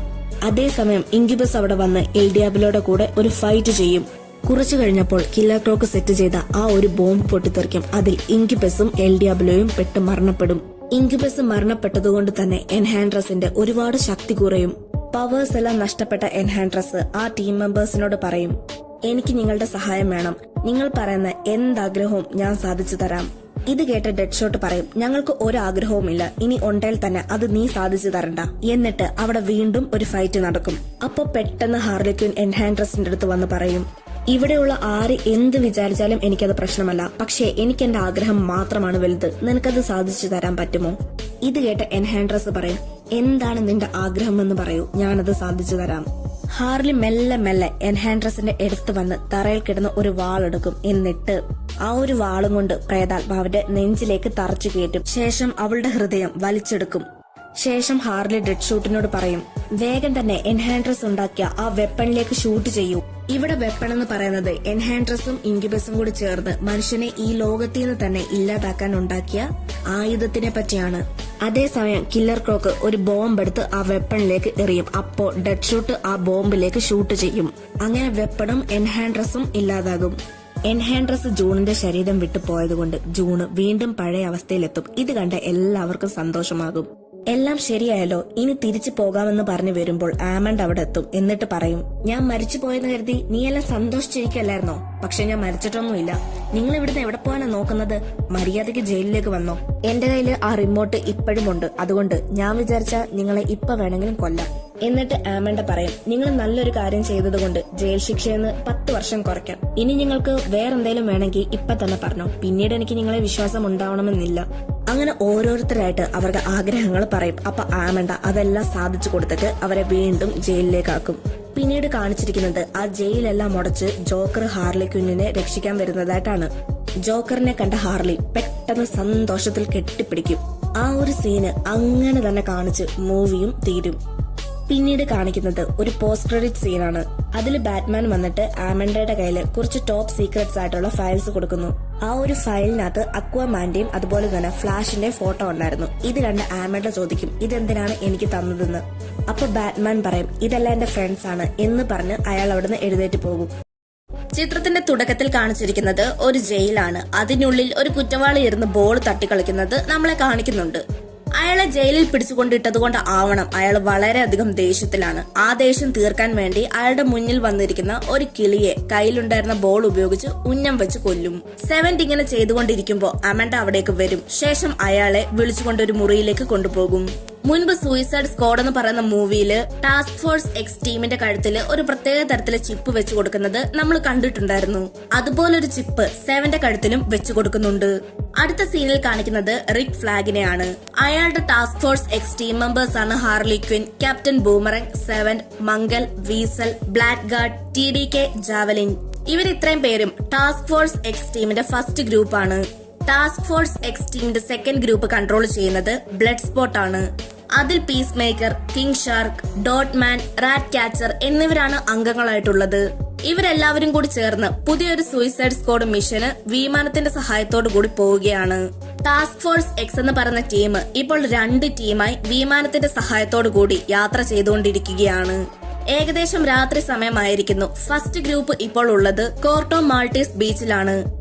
അതേസമയം ഇൻക്യുബസ് അവിടെ വന്ന് എൽ ഡിയാബ്ലോയുടെ കൂടെ ഒരു ഫൈറ്റ് ചെയ്യും. കുറച്ചു കഴിഞ്ഞപ്പോൾ കില്ലർ ക്രോക്ക് സെറ്റ് ചെയ്ത ആ ഒരു ബോംബ് പൊട്ടിത്തെറിക്കും. അതിൽ ഇൻക്യുബസും എൽ ഡിയാബ്ലോയും പെട്ട് മരണപ്പെടും. ഇൻക്യുബസ് മരണപ്പെട്ടതുകൊണ്ട് തന്നെ എൻഹാൻഡ്രസിന്റെ ഒരുപാട് ശക്തി കുറയും. പവേഴ്സ് എല്ലാം നഷ്ടപ്പെട്ട എൻഹാൻഡ്രസ് ആ ടീം മെമ്പേഴ്സിനോട് പറയും, എനിക്ക് നിങ്ങളുടെ സഹായം വേണം, നിങ്ങൾ പറയുന്ന എന്താഗ്രഹവും ഞാൻ സാധിച്ചു തരാം. ഇത് കേട്ട ഡെഡ് ഷോട്ട് പറയും, ഞങ്ങൾക്ക് ഒരാഗ്രഹവുമില്ല, ഇനി ഉണ്ടേൽ തന്നെ അത് നീ സാധിച്ചു തരണ്ട. എന്നിട്ട് അവിടെ വീണ്ടും ഒരു ഫൈറ്റ് നടക്കും. അപ്പൊ പെട്ടെന്ന് ഹാർലി ക്വിൻ എൻഹാൻഡ്രസിന്റെ അടുത്ത് വന്ന് പറയും, ഇവിടെയുള്ള ആര് എന്ത് വിചാരിച്ചാലും എനിക്കത് പ്രശ്നമല്ല, പക്ഷേ എനിക്ക് എന്റെ ആഗ്രഹം മാത്രമാണ് വലുത്, നിനക്കത് സാധിച്ചു തരാൻ പറ്റുമോ? ഇത് കേട്ട എൻഹാൻഡ്രസ് പറയും, എന്താണ് നിന്റെ ആഗ്രഹം എന്ന് പറയൂ, ഞാനത് സാധിച്ചു തരാം. ഹാർലി മെല്ലെ മെല്ലെ എൻഹാൻഡ്രസിന്റെ അടുത്ത് വന്ന് തറയിൽ കിടന്ന ഒരു വാളെടുക്കും. എന്നിട്ട് ആ ഒരു വാളും കൊണ്ട് പ്രേതാത്മാവിന്റെ നെഞ്ചിലേക്ക് തറച്ചു കയറ്റും. ശേഷം അവളുടെ ഹൃദയം വലിച്ചെടുക്കും. ശേഷം ഹാർലി ഡെഡ് ഷൂട്ടിനോട് പറയും, വേഗം തന്നെ എൻഹാൻഡ്രസ് ഉണ്ടാക്കിയ ആ വെപ്പണിലേക്ക് ഷൂട്ട് ചെയ്യൂ. ഇവിടെ വെപ്പൺ എന്ന് പറയുന്നത് എൻഹാൻഡ്രസും ഇൻക്യുബസും കൂടി ചേർന്ന് മനുഷ്യനെ ഈ ലോകത്തിൽ നിന്ന് തന്നെ ഇല്ലാതാക്കാൻ ഉണ്ടാക്കിയ ആയുധത്തിനെ പറ്റിയാണ്. അതേസമയം കില്ലർ ക്രോക്ക് ഒരു ബോംബ് എടുത്ത് ആ വെപ്പണിലേക്ക് എറിയും. അപ്പോ ഡെഡ് ഷൂട്ട് ആ ബോംബിലേക്ക് ഷൂട്ട് ചെയ്യും. അങ്ങനെ വെപ്പണും എൻഹാൻഡ്രസും ഇല്ലാതാകും. എൻഹാൻഡ്രസ് ജൂണിന്റെ ശരീരം വിട്ടു പോയതുകൊണ്ട് ജൂണ് വീണ്ടും പഴയ അവസ്ഥയിലെത്തും. ഇത് കണ്ട എല്ലാവർക്കും സന്തോഷമാകും. എല്ലാം ശരിയായല്ലോ, ഇനി തിരിച്ചു പോകാമെന്ന് പറഞ്ഞു വരുമ്പോൾ ആമണ്ട് അവിടെ എത്തും. എന്നിട്ട് പറയും, ഞാൻ മരിച്ചു പോയെന്ന് കരുതി നീ എല്ലാം സന്തോഷിച്ചിരിക്കല്ലായിരുന്നോ? പക്ഷെ ഞാൻ മരിച്ചിട്ടൊന്നുമില്ല. നിങ്ങൾ ഇവിടുന്ന് എവിടെ പോകാനാ നോക്കുന്നത്? മര്യാദയ്ക്ക് ജയിലിലേക്ക് വന്നോ. എന്റെ കയ്യില് ആ റിമോട്ട് ഇപ്പോഴും ഉണ്ട്. അതുകൊണ്ട് ഞാൻ വിചാരിച്ച നിങ്ങളെ ഇപ്പൊ വേണമെങ്കിലും കൊല്ലാം. എന്നിട്ട് ആമണ്ട പറയും, നിങ്ങൾ നല്ലൊരു കാര്യം ചെയ്തതുകൊണ്ട് ജയിൽ ശിക്ഷയെന്ന് 10 വർഷം കുറയ്ക്കാം. ഇനി നിങ്ങൾക്ക് വേറെന്തേലും വേണമെങ്കിൽ ഇപ്പൊ തന്നെ പറഞ്ഞോ. പിന്നീട് എനിക്ക് നിങ്ങളെ വിശ്വാസം ഉണ്ടാവണമെന്നില്ല. അങ്ങനെ ഓരോരുത്തരായിട്ട് അവരുടെ ആഗ്രഹങ്ങൾ പറയും. അപ്പൊ ആമണ്ട അതെല്ലാം സാധിച്ചു കൊടുത്തിട്ട് അവരെ വീണ്ടും ജയിലിലേക്കാക്കും. പിന്നീട് കാണിച്ചിരിക്കുന്നത് ആ ജയിലെല്ലാം മുടച്ച് ജോക്കർ ഹാർലി ക്വിന്നിനെ രക്ഷിക്കാൻ വരുന്നതായിട്ടാണ്. ജോക്കറിനെ കണ്ട ഹാർലി പെട്ടെന്ന് സന്തോഷത്തിൽ കെട്ടിപ്പിടിക്കും. ആ ഒരു സീന് അങ്ങനെ തന്നെ കാണിച്ച് മൂവിയും തീരും. പിന്നീട് കാണിക്കുന്നത് ഒരു പോസ്റ്റ് ക്രെഡിറ്റ് സീനാണ്. അതിൽ ബാറ്റ്മാൻ വന്നിട്ട് ആമണ്ടയുടെ കയ്യില് കുറച്ച് ടോപ്പ് സീക്രട്സ് ആയിട്ടുള്ള ഫയൽസ് കൊടുക്കുന്നു. ആ ഒരു ഫയലിനകത്ത് അക്വാമാന്റെയും അതുപോലെ തന്നെ ഫ്ലാഷിന്റെ ഫോട്ടോ ഉണ്ടായിരുന്നു. ഇത് കണ്ട് ആമണ്ട ചോദിക്കും, ഇതെന്തിനാണ് എനിക്ക് തന്നതെന്ന്. അപ്പൊ ബാറ്റ്മാൻ പറയും, ഇതെല്ലാം എന്റെ ഫ്രണ്ട്സ് ആണ് എന്ന് പറഞ്ഞ് അയാൾ അവിടുന്ന് എഴുന്നേറ്റ് പോകും. ചിത്രത്തിന്റെ തുടക്കത്തിൽ കാണിച്ചിരിക്കുന്നത് ഒരു ജയിലാണ്. അതിനുള്ളിൽ ഒരു കുറ്റവാളി ഇരുന്ന് ബോൾ തട്ടിക്കളിക്കുന്നത് നമ്മളെ കാണിക്കുന്നുണ്ട്. അയാളെ ജയിലിൽ പിടിച്ചുകൊണ്ടിട്ടത് കൊണ്ട് ആവണം അയാൾ വളരെയധികം ദേഷ്യത്തിലാണ്. ആ ദേഷ്യം തീർക്കാൻ വേണ്ടി അയാളുടെ മുന്നിൽ വന്നിരിക്കുന്ന ഒരു കിളിയെ കയ്യിലുണ്ടായിരുന്ന ബോൾ ഉപയോഗിച്ച് ഉന്നം വെച്ച് കൊല്ലും. സെവന്റ് ഇങ്ങനെ ചെയ്തുകൊണ്ടിരിക്കുമ്പോ അമണ്ട അവിടേക്ക് വരും. ശേഷം അയാളെ വിളിച്ചുകൊണ്ട് ഒരു മുറിയിലേക്ക് കൊണ്ടുപോകും. മുൻപ് സൂയിസൈഡ് സ്ക്വാഡ് എന്ന് പറയുന്ന മൂവിയില് ടാസ്ക് ഫോഴ്സ് എക്സ് ടീമിന്റെ കഴുത്തില് ഒരു പ്രത്യേക തരത്തിലെ ചിപ്പ് വെച്ചു കൊടുക്കുന്നത് നമ്മൾ കണ്ടിട്ടുണ്ടായിരുന്നു. അതുപോലൊരു ചിപ്പ് സെവന്റെ കഴുത്തിലും വെച്ചു കൊടുക്കുന്നുണ്ട്. അടുത്ത സീനിൽ കാണിക്കുന്നത് റിക് ഫ്ലാഗിനെയാണ്. അയാളുടെ Task Force X team members ആണ് Harley Quinn, Captain Boomerang, Savant, Mongal, Weasel, Blackguard, TDK, Javelin. ഇവർ ഇത്രയും പേരും ടാസ്ക് ഫോഴ്സ് എക്സ് ടീമിന്റെ ഫസ്റ്റ് ഗ്രൂപ്പാണ്. ടാസ്ക് ഫോഴ്സ് എക്സ് ടീമിന്റെ സെക്കൻഡ് ഗ്രൂപ്പ് കൺട്രോൾ ചെയ്യുന്നത് ബ്ലഡ് സ്പോട്ട് ആണ്. അതിൽ Peacemaker, King Shark, Dot Man, Ratcatcher എന്നിവരാണ് അംഗങ്ങളായിട്ടുള്ളത്. ഇവരെല്ലാവരും കൂടി ചേർന്ന് പുതിയൊരു സൂയിസൈഡ് സ്ക്വാഡ് മിഷന് വിമാനത്തിന്റെ സഹായത്തോടു കൂടി പോവുകയാണ്. ടാസ്ക് ഫോഴ്സ് എക്സ് എന്ന് പറയുന്ന ടീം ഇപ്പോൾ 2 ടീമായി വിമാനത്തിന്റെ സഹായത്തോടു കൂടി യാത്ര ചെയ്തുകൊണ്ടിരിക്കുകയാണ്. ഏകദേശം രാത്രി സമയമായിരിക്കുന്നു. ഫസ്റ്റ് ഗ്രൂപ്പ് ഇപ്പോൾ ഉള്ളത് കോർട്ടോ മാൾട്ടീസ് ബീച്ചിലാണ്.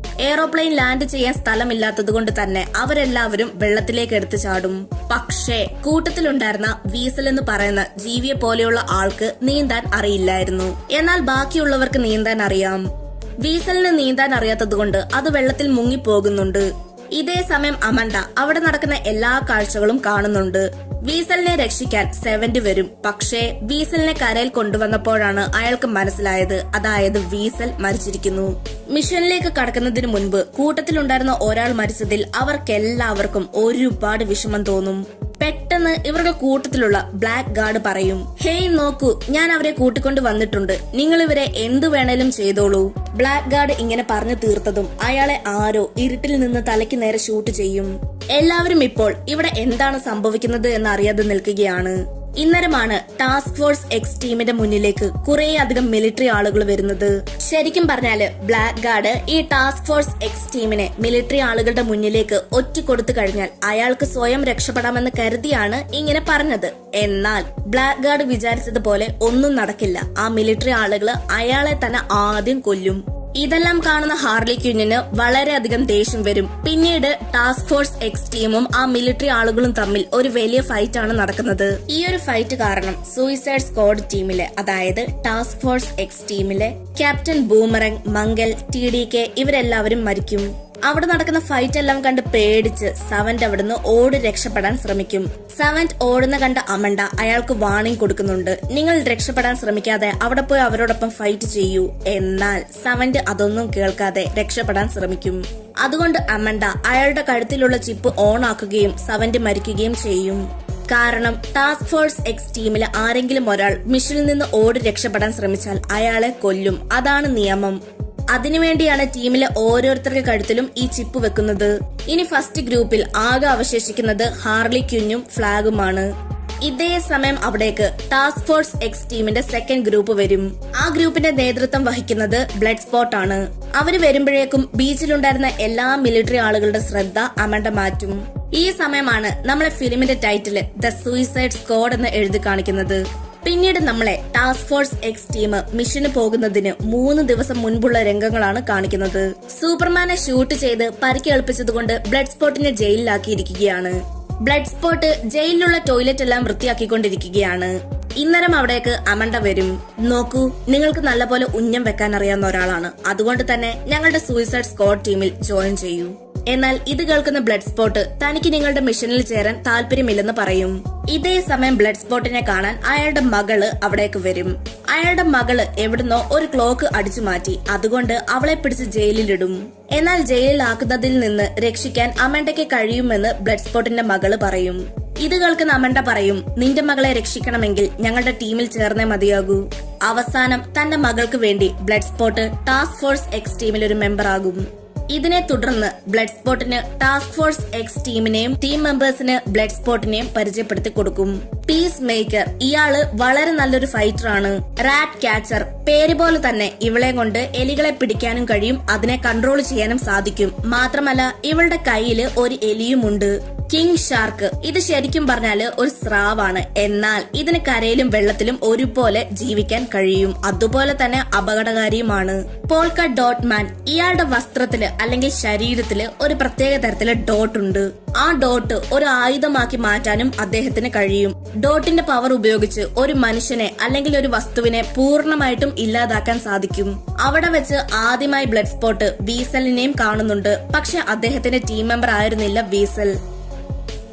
എയ്റോപ്ലെയിൻ ലാൻഡ് ചെയ്യാൻ സ്ഥലമില്ലാത്തത് കൊണ്ട് തന്നെ അവരെല്ലാവരും വെള്ളത്തിലേക്ക് എടുത്തു ചാടും. പക്ഷേ കൂട്ടത്തിലുണ്ടായിരുന്ന വീസൽ എന്ന് പറയുന്ന ജീവിയെ പോലെയുള്ള ആൾക്ക് നീന്താൻ അറിയില്ലായിരുന്നു. എന്നാൽ ബാക്കിയുള്ളവർക്ക് നീന്താൻ അറിയാം. വീസലിന് നീന്താൻ അറിയാത്തത് കൊണ്ട് അത് വെള്ളത്തിൽ മുങ്ങിപ്പോകുന്നുണ്ട്. ഇതേ സമയം അമണ്ട അവിടെ നടക്കുന്ന എല്ലാ കാഴ്ചകളും കാണുന്നുണ്ട്. വീസലിനെ രക്ഷിക്കാൻ സെവന്റ് വരും. പക്ഷേ വീസലിനെ കരയിൽ കൊണ്ടുവന്നപ്പോഴാണ് അയാൾക്ക് മനസ്സിലായത്, അതായത് വീസൽ മരിച്ചിരിക്കുന്നു. മിഷനിലേക്ക് കടക്കുന്നതിന് മുൻപ് കൂട്ടത്തിലുണ്ടായിരുന്ന ഒരാൾ മരിച്ചതിൽ അവർക്കെല്ലാവർക്കും ഒരുപാട് വിഷമം തോന്നും. പെട്ടെന്ന് ഇവരുടെ കൂട്ടത്തിലുള്ള ബ്ലാക്ക് ഗാർഡ് പറയും, ഹേയ് നോക്കൂ, ഞാൻ അവരെ കൂട്ടിക്കൊണ്ട് വന്നിട്ടുണ്ട്, നിങ്ങൾ ഇവരെ എന്തു വേണേലും ചെയ്തോളൂ. ബ്ലാക്ക് ഗാർഡ് ഇങ്ങനെ പറഞ്ഞു തീർത്തതും അയാളെ ആരോ ഇരുട്ടിൽ നിന്ന് തലയ്ക്ക് നേരെ ഷൂട്ട് ചെയ്യും. എല്ലാവരും ഇപ്പോൾ ഇവിടെ എന്താണ് സംഭവിക്കുന്നത് എന്ന് അറിയാതെ നിൽക്കുകയാണ്. ഇന്നേരമാണ് ടാസ്ക് ഫോഴ്സ് എക്സ് ടീമിന്റെ മുന്നിലേക്ക് കുറെ അധികം മിലിറ്ററി ആളുകൾ വരുന്നത്. ശരിക്കും പറഞ്ഞാല് ബ്ലാക്ക് ഗാർഡ് ഈ ടാസ്ക് ഫോഴ്സ് എക്സ് ടീമിനെ മിലിറ്ററി ആളുകളുടെ മുന്നിലേക്ക് ഒറ്റിക്കൊടുത്തു കഴിഞ്ഞാൽ അയാൾക്ക് സ്വയം രക്ഷപ്പെടാമെന്ന് കരുതിയാണ് ഇങ്ങനെ പറഞ്ഞത്. എന്നാൽ ബ്ലാക്ക് ഗാർഡ് വിചാരിച്ചതുപോലെ ഒന്നും നടക്കില്ല. ആ മിലിറ്ററി ആളുകൾ അയാളെ തന്നെ ആദ്യം കൊല്ലും. ഇതെല്ലാം കാണുന്ന ഹാർലി ക്വിന്നിന് വളരെയധികം ദേഷ്യം വരും. പിന്നീട് ടാസ്ക് ഫോഴ്സ് എക്സ് ടീമും ആ മിലിറ്ററി ആളുകളും തമ്മിൽ ഒരു വലിയ ഫൈറ്റ് ആണ് നടക്കുന്നത്. ഈ ഒരു ഫൈറ്റ് കാരണം സൂയിസൈഡ് സ്ക്വാഡ് ടീമിലെ, അതായത് ടാസ്ക് ഫോഴ്സ് എക്സ് ടീമിലെ ക്യാപ്റ്റൻ ബൂമറങ്, മംഗൽ, TDK ഇവരെല്ലാവരും മരിക്കും. അവിടെ നടക്കുന്ന ഫൈറ്റ് എല്ലാം കണ്ട് പേടിച്ച് സവന്റ് അവിടുന്ന് ഓടി രക്ഷപ്പെടാൻ ശ്രമിക്കും. സവന്റ് ഓടുന്ന കണ്ട അമണ്ട അയാൾക്ക് വാണിംഗ് കൊടുക്കുന്നുണ്ട്, നിങ്ങൾ രക്ഷപ്പെടാൻ ശ്രമിക്കാതെ അവിടെ പോയി അവരോടൊപ്പം ഫൈറ്റ് ചെയ്യൂ. എന്നാൽ സവന്റ് അതൊന്നും കേൾക്കാതെ രക്ഷപ്പെടാൻ ശ്രമിക്കും. അതുകൊണ്ട് അമണ്ട അയാളുടെ കഴുത്തിലുള്ള ചിപ്പ് ഓൺ ആക്കുകയും സവന്റ് മരിക്കുകയും ചെയ്യും. കാരണം ടാസ്ക് ഫോഴ്സ് എക്സ് ടീമിലെ ആരെങ്കിലും ഒരാൾ മിഷനിൽ നിന്ന് ഓടി രക്ഷപ്പെടാൻ ശ്രമിച്ചാൽ അയാളെ കൊല്ലും. അതാണ് നിയമം. അതിനുവേണ്ടിയാണ് ടീമിലെ ഓരോരുത്തരുടെ കഴുത്തിലും ഈ ചിപ്പ് വെക്കുന്നത്. ഇനി ഫസ്റ്റ് ഗ്രൂപ്പിൽ ആകെ അവശേഷിക്കുന്നത് ഹാർലി ക്വിന്നും ഫ്ലാഗുമാണ്. ഇതേ സമയം അവിടേക്ക് ടാസ്ക് ഫോഴ്സ് എക്സ് ടീമിന്റെ സെക്കൻഡ് ഗ്രൂപ്പ് വരും. ആ ഗ്രൂപ്പിന്റെ നേതൃത്വം വഹിക്കുന്നത് ബ്ലഡ് സ്പോട്ട് ആണ്. അവര് വരുമ്പോഴേക്കും ബീച്ചിലുണ്ടായിരുന്ന എല്ലാ മിലിറ്ററി ആളുകളുടെ ശ്രദ്ധ അമണ്ട മാറ്റും. ഈ സമയമാണ് നമ്മളെ ഫിലിമിന്റെ ടൈറ്റില് ദ സൂയിസൈഡ് സ്ക്വാഡ് എന്ന് എഴുതി കാണിക്കുന്നത്. പിന്നീട് നമ്മളെ ടാസ്ക് ഫോഴ്സ് എക്സ് ടീം മിഷന് പോകുന്നതിന് 3 ദിവസം മുൻപുള്ള രംഗങ്ങളാണ് കാണിക്കുന്നത്. സൂപ്പർമാനെ ഷൂട്ട് ചെയ്ത് പരിക്കേൽപ്പിച്ചതുകൊണ്ട് ബ്ലഡ് സ്പോട്ടിനെ ജയിലിലാക്കിയിരിക്കുകയാണ്. ബ്ലഡ് സ്പോട്ട് ജയിലിലുള്ള ടോയ്ലറ്റ് എല്ലാം വൃത്തിയാക്കിക്കൊണ്ടിരിക്കുകയാണ്. ഇന്നേരം അവിടേക്ക് അമണ്ട വരും. നോക്കൂ, നിങ്ങൾക്ക് നല്ലപോലെ ഉന്നം വെക്കാൻ അറിയാവുന്ന ഒരാളാണ്, അതുകൊണ്ട് തന്നെ ഞങ്ങളുടെ സൂയിസൈഡ് സ്ക്വാഡ് ടീമിൽ ജോയിൻ ചെയ്യൂ. എന്നാൽ ഇത് കേൾക്കുന്ന ബ്ലഡ് സ്പോട്ട് തനിക്ക് നിങ്ങളുടെ മിഷനിൽ ചേരാൻ താല്പര്യമില്ലെന്ന് പറയും. ഇതേ സമയം ബ്ലഡ് സ്പോട്ടിനെ കാണാൻ അയാളുടെ മകള് അവിടേക്ക് വരും. അയാളുടെ മകള് എവിടുന്നോ ഒരു ക്ലോക്ക് അടിച്ചു മാറ്റി, അതുകൊണ്ട് അവളെ പിടിച്ച് ജയിലിലിടും. എന്നാൽ ജയിലിലാക്കുന്നതിൽ നിന്ന് രക്ഷിക്കാൻ അമണ്ടയ്ക്ക് കഴിയുമെന്ന് ബ്ലഡ് സ്പോട്ടിന്റെ മകള് പറയും. ഇത് കേൾക്കുന്ന അമണ്ട പറയും, നിന്റെ മകളെ രക്ഷിക്കണമെങ്കിൽ ഞങ്ങളുടെ ടീമിൽ ചേർന്നേ മതിയാകൂ. അവസാനം തന്റെ മകൾക്ക് വേണ്ടി Bloodsport Task Force X ടീമിൽ ഒരു മെമ്പർ ആകും. ഇതിനെ തുടർന്ന് ബ്ലഡ് സ്പോട്ടിന് ടാസ്ക് ഫോഴ്സ് എക്സ് ടീമിനെയും ടീം മെമ്പേഴ്സിന് ബ്ലഡ് സ്പോട്ടിനെയും പരിചയപ്പെടുത്തി കൊടുക്കും. പീസ് മേക്കർ, ഇയാള് വളരെ നല്ലൊരു ഫൈറ്റർ ആണ്. റാറ്റ് ക്യാച്ചർ, പേര് പോലെ തന്നെ ഇവളെ കൊണ്ട് എലികളെ പിടിക്കാനും കഴിയും, അതിനെ കൺട്രോൾ ചെയ്യാനും സാധിക്കും. മാത്രമല്ല ഇവളുടെ കയ്യില് ഒരു എലിയുമുണ്ട്. കിങ് ഷാർക്ക്, ഇത് ശരിക്കും പറഞ്ഞാല് ഒരു സ്രാവാണ്. എന്നാൽ ഇതിന് കരയിലും വെള്ളത്തിലും ഒരുപോലെ ജീവിക്കാൻ കഴിയും, അതുപോലെ തന്നെ അപകടകാരിയുമാണ്. പോൾക്ക ഡോട്ട് മാൻ, ഇയാളുടെ വസ്ത്രത്തില് അല്ലെങ്കിൽ ശരീരത്തില് ഒരു പ്രത്യേക തരത്തില് ഡോട്ട് ഉണ്ട്. ആ ഡോട്ട് ഒരു ആയുധമാക്കി മാറ്റാനും അദ്ദേഹത്തിന് കഴിയും. ഡോട്ടിന്റെ പവർ ഉപയോഗിച്ച് ഒരു മനുഷ്യനെ അല്ലെങ്കിൽ ഒരു വസ്തുവിനെ പൂർണ്ണമായിട്ടും ഇല്ലാതാക്കാൻ സാധിക്കും. അവിടെ വെച്ച് ആദ്യമായി ബ്ലഡ് സ്പോട്ട് വീസലിനെയും കാണുന്നുണ്ട്. പക്ഷെ അദ്ദേഹത്തിന്റെ ടീം മെമ്പർ ആയിരുന്നില്ല വീസൽ.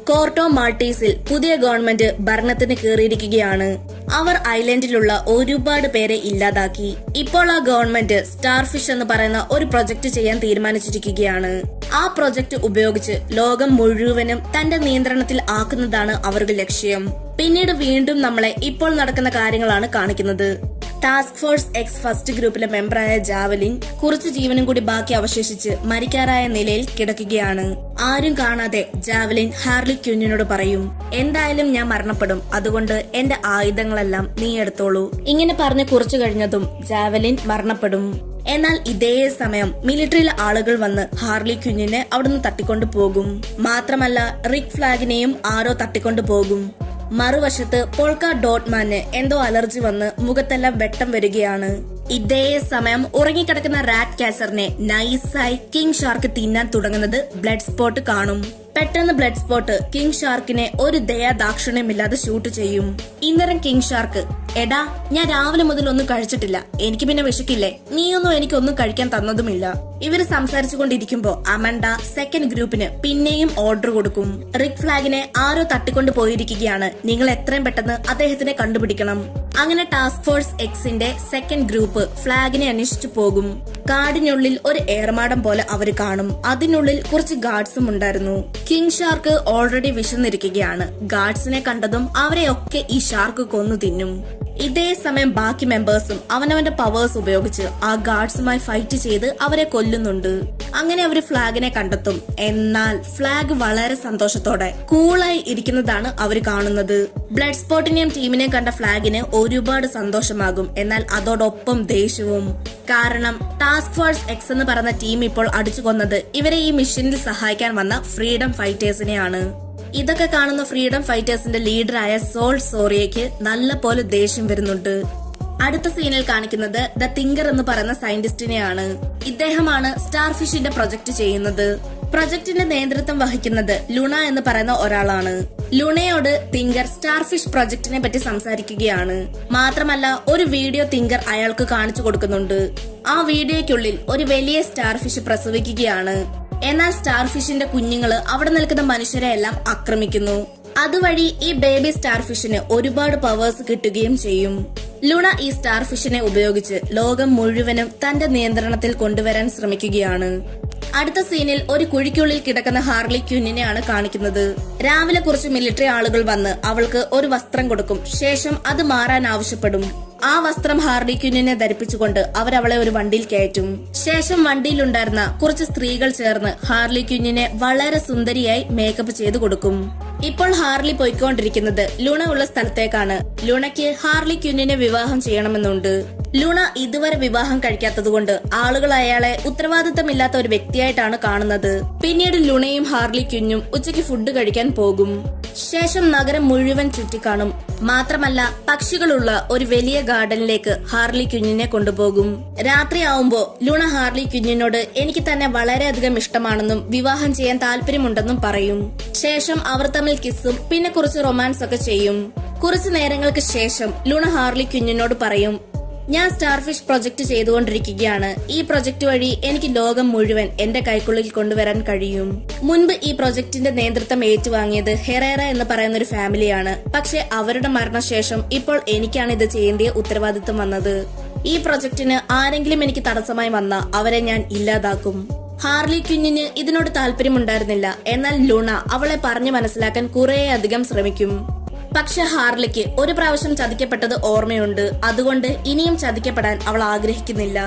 കോർട്ടോ മാൾട്ടീസിൽ പുതിയ ഗവൺമെന്റ് ഭരണത്തിന് കയറിയിരിക്കുകയാണ്. അവർ ഐലൻഡിലുള്ള ഒരുപാട് പേരെ ഇല്ലാതാക്കി. ഇപ്പോൾ ആ ഗവൺമെന്റ് സ്റ്റാർഫിഷ് എന്ന് പറയുന്ന ഒരു പ്രൊജക്ട് ചെയ്യാൻ തീരുമാനിച്ചിരിക്കുകയാണ്. ആ പ്രൊജക്ട് ഉപയോഗിച്ച് ലോകം മുഴുവനും തന്റെ നിയന്ത്രണത്തിൽ ആക്കുന്നതാണ് അവരുടെ ലക്ഷ്യം. പിന്നീട് വീണ്ടും നമ്മളെ ഇപ്പോൾ നടക്കുന്ന കാര്യങ്ങളാണ് കാണിക്കുന്നത്. ടാസ്ക് ഫോഴ്സ് എക്സ് ഫസ്റ്റ് ഗ്രൂപ്പിലെ മെമ്പറായ ജാവലിൻ കുറച്ചു ജീവനും കൂടി ബാക്കി അവശേഷിച്ച് മരിക്കാറായ നിലയിൽ കിടക്കുകയാണ്. ആരും കാണാതെ ജാവലിൻ ഹാർലി ക്വിന്നിനോട് പറയും, എന്തായാലും ഞാൻ മരണപ്പെടും, അതുകൊണ്ട് എന്റെ ആയുധങ്ങളെല്ലാം നീ എടുത്തോളൂ. ഇങ്ങനെ പറഞ്ഞ് കുറച്ചു കഴിഞ്ഞതും ജാവലിൻ മരണപ്പെടും. എന്നാൽ ഇതേ സമയം മിലിറ്ററിയിലെ ആളുകൾ വന്ന് ഹാർലി ക്വിന്നിനെ അവിടുന്ന് തട്ടിക്കൊണ്ടു പോകും. മാത്രമല്ല റിക് ഫ്ലാഗിനെയും ആരോ തട്ടിക്കൊണ്ടു പോകും. മറുവശത്ത് പോൾക്ക ഡോട്ട്മാന് എന്തോ അലർജി വന്ന് മുഖത്തെല്ലാം വെട്ടം വരികയാണ്. ഇതേ സമയം ഉറങ്ങിക്കിടക്കുന്ന റാറ്റ് കാസറിനെ നൈസായി കിങ് ഷാർക്ക് തിന്നാൻ തുടങ്ങുന്നത് ബ്ലഡ് സ്പോട്ട് കാണും. പെട്ടെന്ന് ബ്ലഡ് സ്പോട്ട് കിങ് ഷാർക്കിനെ ഒരു ദയാദാക്ഷിണ്യമില്ലാതെ ഷൂട്ട് ചെയ്യും. ഇന്നേരം കിങ് ഷാർക്ക്, എടാ ഞാൻ രാവിലെ മുതൽ ഒന്നും കഴിച്ചിട്ടില്ല, എനിക്ക് പിന്നെ വിശക്കില്ലേ, നീയൊന്നും എനിക്കൊന്നും കഴിക്കാൻ തന്നതുമില്ല. ഇവര് സംസാരിച്ചുകൊണ്ടിരിക്കുമ്പോ അമണ്ട സെക്കൻഡ് ഗ്രൂപ്പിന് പിന്നെയും ഓർഡർ കൊടുക്കും. റിക് ഫ്ലാഗിനെ ആരോ തട്ടിക്കൊണ്ട് പോയിരിക്കുകയാണ്, നിങ്ങൾ എത്രയും പെട്ടെന്ന് അദ്ദേഹത്തിനെ കണ്ടുപിടിക്കണം. അങ്ങനെ ടാസ്ക് ഫോഴ്സ് എക്സിന്റെ സെക്കൻഡ് ഗ്രൂപ്പ് ഫ്ലാഗിനെ അന്വേഷിച്ചു പോകും. കാടിനുള്ളിൽ ഒരു ഏർമാടം പോലെ അവര് കാണും. അതിനുള്ളിൽ കുറച്ച് ഗാർഡ്സും ഉണ്ടായിരുന്നു. കിങ് ഷാർക്ക് ഓൾറെഡി വിശന്നിരിക്കുകയാണ്. ഗാർഡ്സിനെ കണ്ടതും അവരെയൊക്കെ ഈ ഷാർക്ക് കൊന്നു തിന്നും. ഇതേ സമയം ബാക്കി മെമ്പേഴ്സും അവനവന്റെ പവേഴ്സ് ഉപയോഗിച്ച് ആ ഗാർഡ്സുമായി ഫൈറ്റ് ചെയ്ത് അവരെ കൊല്ലുന്നുണ്ട്. അങ്ങനെ അവര് ഫ്ലാഗിനെ കണ്ടെത്തും. എന്നാൽ ഫ്ലാഗ് വളരെ സന്തോഷത്തോടെ കൂളായി ഇരിക്കുന്നതാണ് അവര് കാണുന്നത്. ബ്ലഡ് സ്പോട്ടിനെയും ടീമിനെയും കണ്ട ഫ്ലാഗിന് ഒരുപാട് സന്തോഷമാകും. എന്നാൽ അതോടൊപ്പം ദേഷ്യവും. കാരണം ടാസ്ക് ഫോഴ്സ് എക്സ് എന്ന് പറയുന്ന ടീം ഇപ്പോൾ അടിച്ചു കൊന്നത് ഇവരെ ഈ മിഷനിൽ സഹായിക്കാൻ വന്ന ഫ്രീഡം ഫൈറ്റേഴ്സിനെയാണ്. ഇതൊക്കെ കാണുന്ന ഫ്രീഡം ഫൈറ്റേഴ്സിന്റെ ലീഡറായ സോൾ സോറിയയ്ക്ക് നല്ല പോലെ ദേഷ്യം വരുന്നുണ്ട്. അടുത്ത സീനിൽ കാണിക്കുന്നത് ദ തിങ്കർ എന്ന് പറയുന്ന സയന്റിസ്റ്റിനെയാണ്. ഇദ്ദേഹമാണ് സ്റ്റാർഫിഷിന്റെ പ്രൊജക്ട് ചെയ്യുന്നത്. പ്രൊജക്ടിന്റെ നേതൃത്വം വഹിക്കുന്നത് ലുണ എന്ന് പറയുന്ന ഒരാളാണ്. ലുണയോട് തിങ്കർ സ്റ്റാർഫിഷ് പ്രൊജക്ടിനെ പറ്റി സംസാരിക്കുകയാണ്. മാത്രമല്ല ഒരു വീഡിയോ തിങ്കർ അയാൾക്ക് കാണിച്ചു കൊടുക്കുന്നുണ്ട്. ആ വീഡിയോയ്ക്കുള്ളിൽ ഒരു വലിയ സ്റ്റാർഫിഷ് പ്രസവിക്കുകയാണ്. എന്നാൽ സ്റ്റാർഫിഷിന്റെ കുഞ്ഞുങ്ങള് അവിടെ നിൽക്കുന്ന മനുഷ്യരെ എല്ലാം ആക്രമിക്കുന്നു. അതുവഴി ഈ ബേബി സ്റ്റാർഫിഷിന് ഒരുപാട് പവേഴ്സ് കിട്ടുകയും ചെയ്യും. ലുണ ഈ സ്റ്റാർഫിഷിനെ ഉപയോഗിച്ച് ലോകം മുഴുവനും തന്റെ നിയന്ത്രണത്തിൽ കൊണ്ടുവരാൻ ശ്രമിക്കുകയാണ്. അടുത്ത സീനിൽ ഒരു കുഴിക്കുള്ളിൽ കിടക്കുന്ന ഹാർലി ക്വിന്നിനെയാണ് കാണിക്കുന്നത്. രാവിലെ കുറച്ച് മിലിറ്ററി ആളുകൾ വന്ന് അവൾക്ക് ഒരു വസ്ത്രം കൊടുക്കും. ശേഷം അത് മാറാൻ ആവശ്യപ്പെടും. ആ വസ്ത്രം ഹാർലി ക്വിന്നിനെ ധരിപ്പിച്ചുകൊണ്ട് അവരവളെ ഒരു വണ്ടിയിൽ കയറ്റും. ശേഷം വണ്ടിയിലുണ്ടായിരുന്ന കുറച്ച് സ്ത്രീകൾ ചേർന്ന് ഹാർലി ക്വിന്നിനെ വളരെ സുന്ദരിയായി മേക്കപ്പ് ചെയ്തു കൊടുക്കും. ഇപ്പോൾ ഹാർലി പോയിക്കൊണ്ടിരിക്കുന്നത് ലൂണ ഉള്ള സ്ഥലത്തേക്കാണ്. ലൂണയ്ക്ക് ഹാർലി ക്വിന്നിനെ വിവാഹം ചെയ്യണമെന്നുണ്ട്. ലൂണ ഇതുവരെ വിവാഹം കഴിക്കാത്തതുകൊണ്ട് ആളുകൾ അയാളെ ഉത്തരവാദിത്തമില്ലാത്ത ഒരു വ്യക്തിയായിട്ടാണ് കാണുന്നത്. പിന്നീട് ലൂണയും ഹാർലി ക്വിന്നും ഉച്ചയ്ക്ക് ഫുഡ് കഴിക്കാൻ പോകും. ശേഷം നഗരം മുഴുവൻ ചുറ്റിക്കാണും. മാത്രമല്ല പക്ഷികളുള്ള ഒരു വലിയ ഗാർഡനിലേക്ക് ഹാർലി ക്വിന്നിനെ കൊണ്ടുപോകും. രാത്രിയാവുമ്പോ ലൂണ ഹാർലി ക്വിന്നിനോട് എനിക്ക് തന്നെ വളരെയധികം ഇഷ്ടമാണെന്നും വിവാഹം ചെയ്യാൻ താല്പര്യമുണ്ടെന്നും പറയും. ശേഷം അവർ തമ്മിൽ കിസ്സും പിന്നെ കുറച്ച് റൊമാൻസ് ഒക്കെ ചെയ്യും. കുറച്ചു നേരങ്ങൾക്ക് ശേഷം ലൂണ ഹാർലി ക്വിന്നിനോട് പറയും, ഞാൻ സ്റ്റാർഫിഷ് പ്രൊജക്ട് ചെയ്തുകൊണ്ടിരിക്കുകയാണ്. ഈ പ്രൊജക്ട് വഴി എനിക്ക് ലോകം മുഴുവൻ എന്റെ കൈക്കുള്ളിൽ കൊണ്ടുവരാൻ കഴിയും. മുൻപ് ഈ പ്രൊജക്ടിന്റെ നേതൃത്വം ഏറ്റുവാങ്ങിയത് ഹെറേറ എന്ന് പറയുന്ന ഒരു ഫാമിലിയാണ്. പക്ഷെ അവരുടെ മരണശേഷം ഇപ്പോൾ എനിക്കാണ് ഇത് ചെയ്യേണ്ട ഉത്തരവാദിത്വം വന്നത്. ഈ പ്രൊജക്ടിന് ആരെങ്കിലും എനിക്ക് തടസ്സമായി വന്ന അവരെ ഞാൻ ഇല്ലാതാക്കും. ഹാർലി ക്വിന്നിന് ഇതിനോട് താല്പര്യമുണ്ടായിരുന്നില്ല. എന്നാൽ ലൂണ അവളെ പറഞ്ഞു മനസ്സിലാക്കാൻ കുറേയധികം ശ്രമിക്കും. പക്ഷെ ഹാർലിക്ക് ഒരു പ്രാവശ്യം ചതിക്കപ്പെട്ടത് ഓർമ്മയുണ്ട്. അതുകൊണ്ട് ഇനിയും ചതിക്കപ്പെടാൻ അവൾ ആഗ്രഹിക്കുന്നില്ല.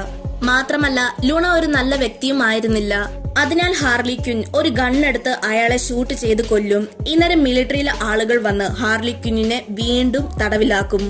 മാത്രമല്ല ലൂണ ഒരു നല്ല വ്യക്തിയും ആയിരുന്നില്ല. അതിനാൽ ഹാർലി ക്വിൻ ഒരു ഗണ്ണെടുത്ത് അയാളെ ഷൂട്ട് ചെയ്ത് കൊല്ലും. ഇന്നേരം മിലിറ്ററിയിലെ ആളുകൾ വന്ന് ഹാർലി ക്വിന്നിനെ വീണ്ടും തടവിലാക്കും.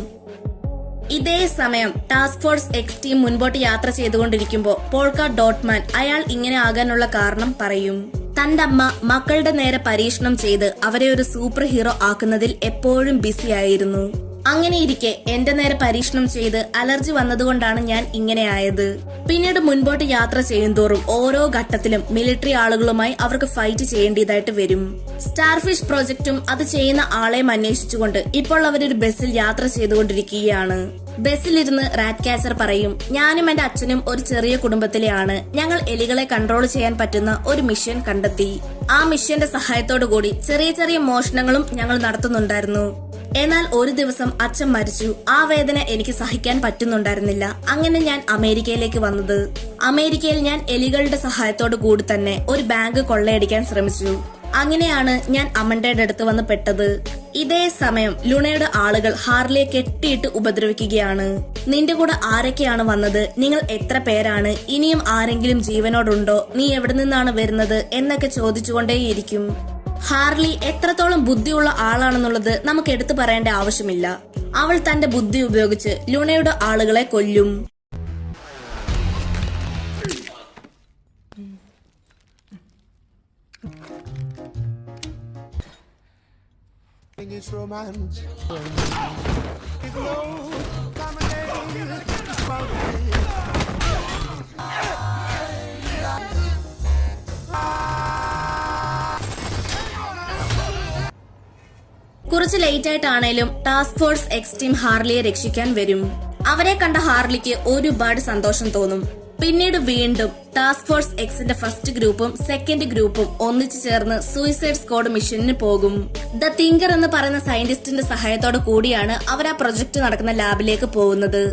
ഇതേ സമയം ടാസ്ക് ഫോഴ്സ് എക്സ് ടീം മുൻപോട്ട് യാത്ര ചെയ്തുകൊണ്ടിരിക്കുമ്പോൾ പോൾക്ക ഡോട്ട്മാൻ അയാൾ ഇങ്ങനെ ആകാനുള്ള കാരണം പറയും. തന്റെ അമ്മ മക്കളുടെ നേരെ പരീക്ഷണം ചെയ്ത് അവരെ ഒരു സൂപ്പർ ഹീറോ ആക്കുന്നതിൽ എപ്പോഴും ബിസി ആയിരുന്നു. അങ്ങനെയിരിക്കെ എന്റെ നേരെ പരീക്ഷണം ചെയ്ത് അലർജി വന്നതുകൊണ്ടാണ് ഞാൻ ഇങ്ങനെ ആയത്. പിന്നീട് മുൻപോട്ട് യാത്ര ചെയ്യുന്തോറും ഓരോ ഘട്ടത്തിലും മിലിറ്ററി ആളുകളുമായി അവർക്ക് ഫൈറ്റ് ചെയ്യേണ്ടതായിട്ട് വരും. സ്റ്റാർഫിഷ് പ്രോജക്റ്റും അത് ചെയ്യുന്ന ആളെയും അന്വേഷിച്ചുകൊണ്ട് ഇപ്പോൾ അവരൊരു ബസ്സിൽ യാത്ര ചെയ്തുകൊണ്ടിരിക്കുകയാണ്. ബസ്സിലിരുന്ന് റാറ്റ് ക്യാച്ചർ പറയും, ഞാനും എന്റെ അച്ഛനും ഒരു ചെറിയ കുടുംബത്തിലെയാണ്. ഞങ്ങൾ എലികളെ കൺട്രോൾ ചെയ്യാൻ പറ്റുന്ന ഒരു മിഷൻ കണ്ടെത്തി. ആ മിഷന്റെ സഹായത്തോടു കൂടി ചെറിയ ചെറിയ മോഷണങ്ങളും ഞങ്ങൾ നടത്തുന്നുണ്ടായിരുന്നു. എന്നാൽ ഒരു ദിവസം അച്ഛൻ മരിച്ചു. ആ വേദന എനിക്ക് സഹിക്കാൻ പറ്റുന്നുണ്ടായിരുന്നില്ല. അങ്ങനെ ഞാൻ അമേരിക്കയിലേക്ക് വന്നത്. അമേരിക്കയിൽ ഞാൻ എലികളുടെ സഹായത്തോടു കൂടി തന്നെ ഒരു ബാങ്ക് കൊള്ളയടിക്കാൻ ശ്രമിച്ചു. അങ്ങനെയാണ് ഞാൻ അമണ്ടയുടെ അടുത്ത് വന്ന് പെട്ടത്. ഇതേ സമയം ലുണയുടെ ആളുകൾ ഹാർലിയെ കെട്ടിയിട്ട് ഉപദ്രവിക്കുകയാണ്. നിന്റെ കൂടെ ആരൊക്കെയാണ് വന്നത്? നിങ്ങൾ എത്ര പേരാണ്? ഇനിയും ആരെങ്കിലും ജീവനോടുണ്ടോ? നീ എവിടെ നിന്നാണ് വരുന്നത്? എന്നൊക്കെ ചോദിച്ചുകൊണ്ടേയിരിക്കും. ഹാർലി എത്രത്തോളം ബുദ്ധിയുള്ള ആളാണെന്നുള്ളത് നമുക്ക് എടുത്തു പറയേണ്ട ആവശ്യമില്ല. അവൾ തന്റെ ബുദ്ധി ഉപയോഗിച്ച് ലുണയുടെ ആളുകളെ കൊല്ലും. കുറച്ച് ലേറ്റ് ആയിട്ടാണേലും ടാസ്ക് ഫോഴ്സ് എക്സ് ടീം ഹാർലിയെ രക്ഷിക്കാൻ വരും. അവരെ കണ്ട ഹാർലിക്ക് ഒരുപാട് സന്തോഷം തോന്നും. പിന്നീട് വീണ്ടും ടാസ്ക് ഫോഴ്സ് എക്സിന്റെ ഫസ്റ്റ് ഗ്രൂപ്പും സെക്കൻഡ് ഗ്രൂപ്പും ഒന്നിച്ചു ചേർന്ന് സൂയിസൈഡ് സ്ക്വാഡ് മിഷനിന് പോകും. ദ തിങ്കർ എന്ന് പറയുന്ന സയന്റിസ്റ്റിന്റെ സഹായത്തോടെ കൂടിയാണ് അവർ ആ പ്രൊജക്ട് നടക്കുന്ന ലാബിലേക്ക് പോകുന്നത്.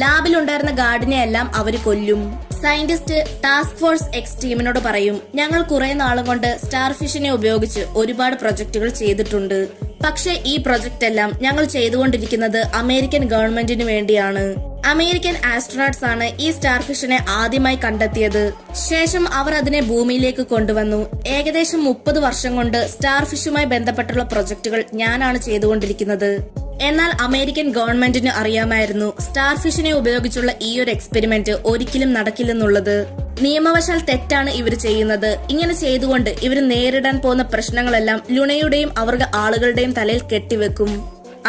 ലാബിലുണ്ടായിരുന്ന ഗാർഡിനെ എല്ലാം അവര് കൊല്ലും. സയന്റിസ്റ്റ് ടാസ്ക് ഫോഴ്സ് എക്സ് ടീമിനോട് പറയും, ഞങ്ങൾ കുറെ നാളും കൊണ്ട് സ്റ്റാർഫിഷിനെ ഉപയോഗിച്ച് ഒരുപാട് പ്രൊജക്ടുകൾ ചെയ്തിട്ടുണ്ട്. പക്ഷെ ഈ പ്രൊജക്ട് എല്ലാം ഞങ്ങൾ ചെയ്തുകൊണ്ടിരിക്കുന്നത് അമേരിക്കൻ ഗവൺമെന്റിന് വേണ്ടിയാണ്. അമേരിക്കൻ ആസ്ട്രോനട്സ് ആണ് ഈ സ്റ്റാർഫിഷിനെ ആദ്യമായി കണ്ടെത്തിയത്. ശേഷം അവർ അതിനെ ഭൂമിയിലേക്ക് കൊണ്ടുവന്നു. ഏകദേശം 30 വർഷം കൊണ്ട് സ്റ്റാർഫിഷുമായി ബന്ധപ്പെട്ടുള്ള പ്രൊജക്ടുകൾ ഞാനാണ് ചെയ്തുകൊണ്ടിരിക്കുന്നത്. എന്നാൽ അമേരിക്കൻ ഗവൺമെന്റിന് അറിയാമായിരുന്നു സ്റ്റാർഫിഷിനെ ഉപയോഗിച്ചുള്ള ഈ ഒരു എക്സ്പെരിമെന്റ് ഒരിക്കലും നടക്കില്ലെന്നുള്ളത്. നിയമവശാൽ തെറ്റാണ് ഇവർ ചെയ്യുന്നത്. ഇങ്ങനെ ചെയ്തുകൊണ്ട് ഇവർ നേരിടാൻ പോകുന്ന പ്രശ്നങ്ങളെല്ലാം ലുണയുടെയും അവരുടെ ആളുകളുടെയും തലയിൽ കെട്ടിവെക്കും.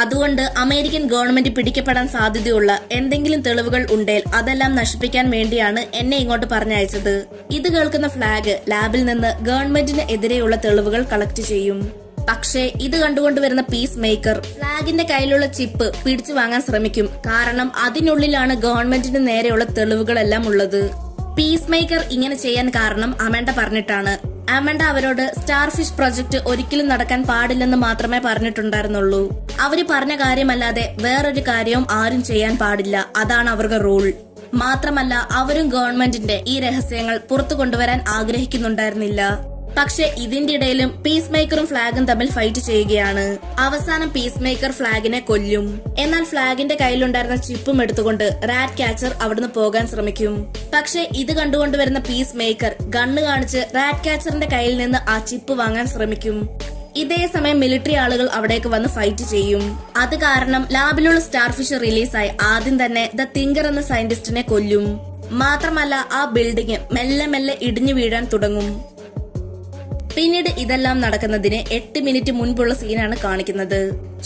അതുകൊണ്ട് അമേരിക്കൻ ഗവൺമെന്റ് പിടിക്കപ്പെടാൻ സാധ്യതയുള്ള എന്തെങ്കിലും തെളിവുകൾ ഉണ്ടേൽ അതെല്ലാം നശിപ്പിക്കാൻ വേണ്ടിയാണ് എന്നെ ഇങ്ങോട്ട് പറഞ്ഞയച്ചത്. ഇത് കേൾക്കുന്ന ഫ്ലാഗ് ലാബിൽ നിന്ന് ഗവൺമെന്റിന് എതിരെയുള്ള തെളിവുകൾ കളക്ട് ചെയ്യും. പക്ഷേ ഇത് കണ്ടുകൊണ്ടുവരുന്ന പീസ് മേക്കർ ഫ്ലാഗിന്റെ കയ്യിലുള്ള ചിപ്പ് പിടിച്ചു വാങ്ങാൻ ശ്രമിക്കും. കാരണം അതിനുള്ളിലാണ് ഗവൺമെന്റിന് നേരെയുള്ള തെളിവുകളെല്ലാം ഉള്ളത്. പീസ് മേക്കർ ഇങ്ങനെ ചെയ്യാൻ കാരണം അമൻഡ പറഞ്ഞിട്ടാണ്. അമൻഡ അവരോട് സ്റ്റാർഫിഷ് പ്രൊജക്ട് ഒരിക്കലും നടക്കാൻ പാടില്ലെന്ന് മാത്രമേ പറഞ്ഞിട്ടുണ്ടായിരുന്നുള്ളൂ. അവര് പറഞ്ഞ കാര്യമല്ലാതെ വേറൊരു കാര്യവും ആരും ചെയ്യാൻ പാടില്ല. അതാണ് അവരുടെ റൂൾ. മാത്രമല്ല അവരും ഗവൺമെന്റിന്റെ ഈ രഹസ്യങ്ങൾ പുറത്തു കൊണ്ടുവരാൻ ആഗ്രഹിക്കുന്നുണ്ടായിരുന്നില്ല. പക്ഷെ ഇതിന്റെ ഇടയിലും പീസ് മേക്കറും ഫ്ലാഗും തമ്മിൽ ഫൈറ്റ് ചെയ്യുകയാണ്. അവസാനം പീസ് മേക്കർ ഫ്ലാഗിനെ കൊല്ലും. എന്നാൽ ഫ്ലാഗിന്റെ കയ്യിലുണ്ടായിരുന്ന ചിപ്പും എടുത്തുകൊണ്ട് റാറ്റ് ക്യാച്ചർ അവിടുന്ന് പോകാൻ ശ്രമിക്കും. പക്ഷെ ഇത് കണ്ടുകൊണ്ടുവരുന്ന പീസ് മേക്കർ ഗണ്ണ് കാണിച്ച് റാറ്റ് ക്യാച്ചറിന്റെ കയ്യിൽ നിന്ന് ആ ചിപ്പ് വാങ്ങാൻ ശ്രമിക്കും. ഇതേ സമയം മിലിറ്ററി ആളുകൾ അവിടേക്ക് വന്ന് ഫൈറ്റ് ചെയ്യും. അത് കാരണം ലാബിലുള്ള സ്റ്റാർഫിഷ് റിലീസായി ആദ്യം തന്നെ ദ തിങ്കർ എന്ന സയന്റിസ്റ്റിനെ കൊല്ലും. മാത്രമല്ല ആ ബിൽഡിംഗ് മെല്ലെ മെല്ലെ ഇടിഞ്ഞു വീഴാൻ തുടങ്ങും. പിന്നീട് ഇതെല്ലാം നടക്കുന്നതിന് 8 മിനിറ്റ് മുൻപുള്ള സീനാണ് കാണിക്കുന്നത്.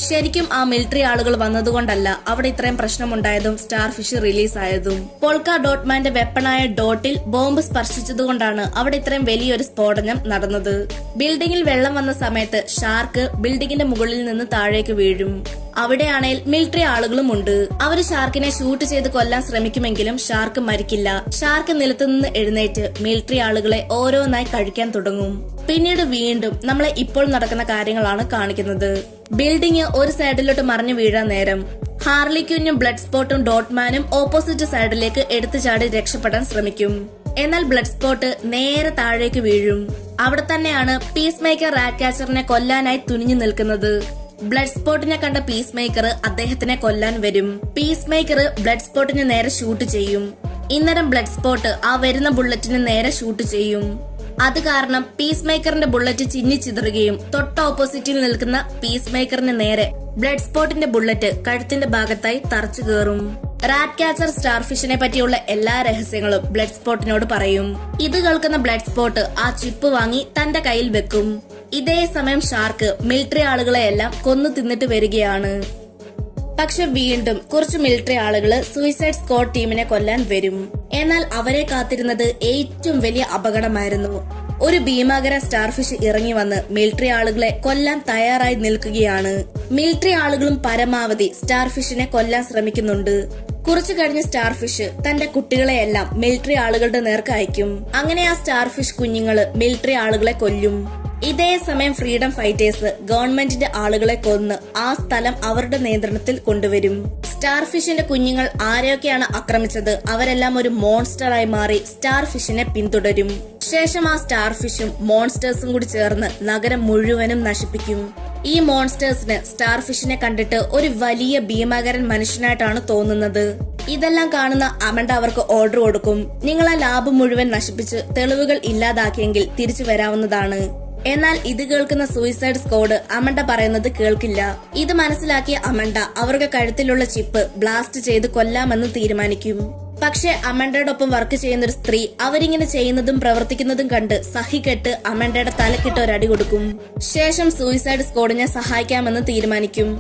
ശരിക്കും ആ മിലിറ്ററി ആളുകൾ വന്നതുകൊണ്ടല്ല അവിടെ ഇത്രയും പ്രശ്നമുണ്ടായതും സ്റ്റാർഫിഷ് റിലീസായതും. പോൾക്ക ഡോട്ട്മാന്റെ വെപ്പണായ ഡോട്ടിൽ ബോംബ് സ്പർശിച്ചതുകൊണ്ടാണ് അവിടെ ഇത്രയും വലിയൊരു സ്ഫോടനം നടന്നത്. ബിൽഡിംഗിൽ വെള്ളം വന്ന സമയത്ത് ഷാർക്ക് ബിൽഡിംഗിന്റെ മുകളിൽ നിന്ന് താഴേക്ക് വീഴും. അവിടെയാണെങ്കിൽ മിലിറ്ററി ആളുകളും ഉണ്ട്. അവര് ഷാർക്കിനെ ഷൂട്ട് ചെയ്ത് കൊല്ലാൻ ശ്രമിക്കുമെങ്കിലും ഷാർക്ക് മരിക്കില്ല. ഷാർക്ക് നിലത്തുനിന്ന് എഴുന്നേറ്റ് മിലിറ്ററി ആളുകളെ ഓരോന്നായി കഴിക്കാൻ തുടങ്ങും. പിന്നീട് വീണ്ടും നമ്മളെ ഇപ്പോൾ നടക്കുന്ന കാര്യങ്ങളാണ് കാണിക്കുന്നത്. ബിൽഡിംഗ് ഒരു സൈഡിലോട്ട് മറിഞ്ഞു വീഴാൻ നേരം ഹാർലി ക്വിന്നും ബ്ലഡ് സ്പോട്ടും ഡോട്ട്മാനും ഓപ്പോസിറ്റ് സൈഡിലേക്ക് എടുത്തു ചാടി രക്ഷപ്പെടാൻ ശ്രമിക്കും. എന്നാൽ ബ്ലഡ് സ്പോട്ട് നേരെ താഴേക്ക് വീഴും. അവിടെ തന്നെയാണ് പീസ് മേക്കർ റാറ്റ് ക്യാച്ചറിനെ കൊല്ലാനായി തുനിഞ്ഞു നിൽക്കുന്നത്. ബ്ലഡ് സ്പോട്ടിനെ കണ്ട പീസ് മേക്കർ അദ്ദേഹത്തിനെ കൊല്ലാൻ വരും. പീസ് മേക്കർ ബ്ലഡ് സ്പോട്ടിന് നേരെ ഷൂട്ട് ചെയ്യും. ഇന്നരം ബ്ലഡ് സ്പോട്ട് ആ വരുന്ന ബുള്ളറ്റിന് നേരെ ഷൂട്ട് ചെയ്യും. അത് കാരണം പീസ് മേക്കറിന്റെ ബുള്ളറ്റ് ചിന്നിച്ചിതറുകയും തൊട്ട് ഓപ്പോസിറ്റിൽ നിൽക്കുന്ന പീസ് മേക്കറിന് നേരെ ബ്ലഡ് സ്പോട്ടിന്റെ ബുള്ളറ്റ് കഴുത്തിന്റെ ഭാഗത്തായി തറച്ചു കയറും. റാറ്റ് ക്യാച്ചർ സ്റ്റാർഫിഷിനെ പറ്റിയുള്ള എല്ലാ രഹസ്യങ്ങളും ബ്ലഡ് സ്പോട്ടിനോട് പറയും. ഇത് കേൾക്കുന്ന ബ്ലഡ് സ്പോട്ട് ആ ചിപ്പ് വാങ്ങി തന്റെ കയ്യിൽ വെക്കും. ഇതേ സമയം ഷാർക്ക് മിലിറ്ററി ആളുകളെയെല്ലാം കൊന്നു തിന്നിട്ട് വരികയാണ്. പക്ഷെ വീണ്ടും കുറച്ച് മിലിറ്ററി ആളുകള് സൂയിസൈഡ് സ്ക്വാഡ് ടീമിനെ കൊല്ലാൻ വരും. എന്നാൽ അവരെ കാത്തിരുന്നത് ഏറ്റവും വലിയ അപകടമായിരുന്നു. ഒരു ഭീമാകര സ്റ്റാർഫിഷ് ഇറങ്ങി വന്ന് മിലിറ്ററി ആളുകളെ കൊല്ലാൻ തയ്യാറായി നിൽക്കുകയാണ്. മിലിറ്ററി ആളുകളും പരമാവധി സ്റ്റാർഫിഷിനെ കൊല്ലാൻ ശ്രമിക്കുന്നുണ്ട്. കുറച്ചു കഴിഞ്ഞ് സ്റ്റാർഫിഷ് തന്റെ കുട്ടികളെയെല്ലാം മിലിറ്ററി ആളുകളുടെ നേർക്ക് അയക്കും. അങ്ങനെ ആ സ്റ്റാർഫിഷ് കുഞ്ഞുങ്ങള് മിലിറ്ററി ആളുകളെ കൊല്ലും. ഇതേ സമയം ഫ്രീഡം ഫൈറ്റേഴ്സ് ഗവൺമെന്റിന്റെ ആളുകളെ കൊന്ന് ആ സ്ഥലം അവരുടെ നിയന്ത്രണത്തിൽ കൊണ്ടുവരും. സ്റ്റാർഫിഷിന്റെ കുഞ്ഞുങ്ങൾ ആരെയൊക്കെയാണ് ആക്രമിച്ചത് അവരെല്ലാം ഒരു മോൺസ്റ്ററായി മാറി സ്റ്റാർഫിഷിനെ പിന്തുടരും. ശേഷം ആ സ്റ്റാർഫിഷും മോൺസ്റ്റേഴ്സും കൂടി ചേർന്ന് നഗരം മുഴുവനും നശിപ്പിക്കും. ഈ മോൺസ്റ്റേഴ്സിന് സ്റ്റാർഫിഷിനെ കണ്ടിട്ട് ഒരു വലിയ ഭീമാകരൻ മനുഷ്യനായിട്ടാണ് തോന്നുന്നത്. ഇതെല്ലാം കാണുന്ന അമണ്ട അവർക്ക് ഓർഡർ കൊടുക്കും. നിങ്ങൾ ആ ലാബ് മുഴുവൻ നശിപ്പിച്ച് തെളിവുകൾ ഇല്ലാതാക്കിയെങ്കിൽ തിരിച്ചു വരാവുന്നതാണ്. എന്നാൽ ഇത് കേൾക്കുന്ന സൂയിസൈഡ് സ്ക്വാഡ് അമണ്ട പറയുന്നത് കേൾക്കില്ല. ഇത് മനസ്സിലാക്കിയ അമണ്ട അവർക്ക് കഴുത്തിലുള്ള ചിപ്പ് ബ്ലാസ്റ്റ് ചെയ്ത് കൊല്ലാമെന്ന് തീരുമാനിക്കും. പക്ഷെ അമണ്ടയോടൊപ്പം വർക്ക് ചെയ്യുന്ന ഒരു സ്ത്രീ അവരിങ്ങനെ ചെയ്യുന്നതും പ്രവർത്തിക്കുന്നതും കണ്ട് സഹികെട്ട് അമണ്ടയുടെ തലക്കിട്ട് ഒരടി കൊടുക്കും. ശേഷം സൂയിസൈഡ് സ്ക്വാഡിനെ സഹായിക്കാമെന്ന് തീരുമാനിക്കും.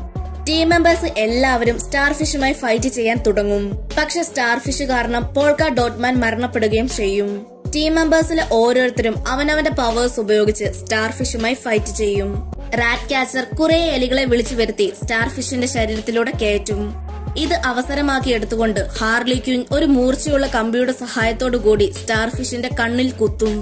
ടീം മെമ്പേഴ്സ് എല്ലാവരും സ്റ്റാർഫിഷുമായി ഫൈറ്റ് ചെയ്യാൻ തുടങ്ങും. പക്ഷെ സ്റ്റാർഫിഷ് കാരണം പോൾക്ക ഡോട്ട്മാൻ മരണപ്പെടുകയും ചെയ്യും. ടീം മെമ്പേഴ്സിലെ ഓരോരുത്തരും അവനവന്റെ പവേഴ്സ് ഉപയോഗിച്ച് സ്റ്റാർഫിഷുമായി ഫൈറ്റ് ചെയ്യും. റാറ്റ് ക്യാച്ചർ കുറെ എലികളെ വിളിച്ചു വരുത്തി സ്റ്റാർഫിഷിന്റെ ശരീരത്തിലൂടെ കയറ്റും. ഇത് അവസരമാക്കി എടുത്തുകൊണ്ട് ഹാർലി ക്വിൻ ഒരു മൂർച്ചയുള്ള കമ്പിയുടെ സഹായത്തോടു കൂടി സ്റ്റാർഫിഷിന്റെ കണ്ണിൽ കുത്തും.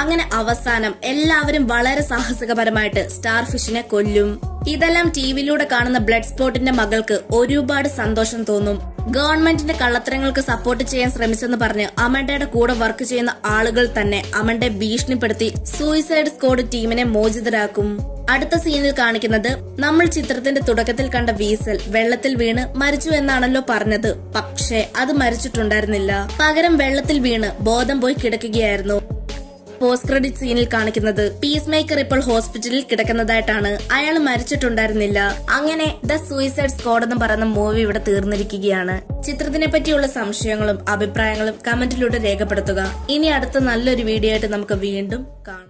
അങ്ങനെ അവസാനം എല്ലാവരും വളരെ സാഹസികപരമായിട്ട് സ്റ്റാർഫിഷിനെ കൊല്ലും. ഇതെല്ലാം ടിവിയിലൂടെ കാണുന്ന ബ്ലഡ് സ്പോട്ടിന്റെ മകൾക്ക് ഒരുപാട് സന്തോഷം തോന്നും. ഗവൺമെന്റിന്റെ കള്ളത്തരങ്ങൾക്ക് സപ്പോർട്ട് ചെയ്യാൻ ശ്രമിച്ചെന്ന് പറഞ്ഞ് അമണ്ടയുടെ കൂടെ വർക്ക് ചെയ്യുന്ന ആളുകൾ തന്നെ അമണ്ടയെ ഭീഷണിപ്പെടുത്തി സൂയിസൈഡ് സ്ക്വാഡ് ടീമിനെ മോചിതരാക്കും. അടുത്ത സീനിൽ കാണിക്കുന്നത് നമ്മൾ ചിത്രത്തിന്റെ തുടക്കത്തിൽ കണ്ട വീസൽ വെള്ളത്തിൽ വീണ് മരിച്ചു എന്നാണല്ലോ പറഞ്ഞത്. പക്ഷേ അത് മരിച്ചിട്ടുണ്ടായിരുന്നില്ല. പകരം വെള്ളത്തിൽ വീണ് ബോധം പോയി കിടക്കുകയായിരുന്നു. പോസ്റ്റ് ക്രെഡിറ്റ് സീനിൽ കാണിക്കുന്നത് പീസ് മേക്കർ ഇപ്പോൾ ഹോസ്പിറ്റലിൽ കിടക്കുന്നതായിട്ടാണ്. അയാൾ മരിച്ചിട്ടുണ്ടായിരുന്നില്ല. അങ്ങനെ ദ സൂയിസൈഡ് സ്ക്വാഡ് എന്ന് പറയുന്ന മൂവി ഇവിടെ തീർന്നിരിക്കുകയാണ്. ചിത്രത്തിനെ പറ്റിയുള്ള സംശയങ്ങളും അഭിപ്രായങ്ങളും കമന്റിലൂടെ രേഖപ്പെടുത്തുക. ഇനി അടുത്ത നല്ലൊരു വീഡിയോ ആയിട്ട് നമുക്ക് വീണ്ടും കാണാം.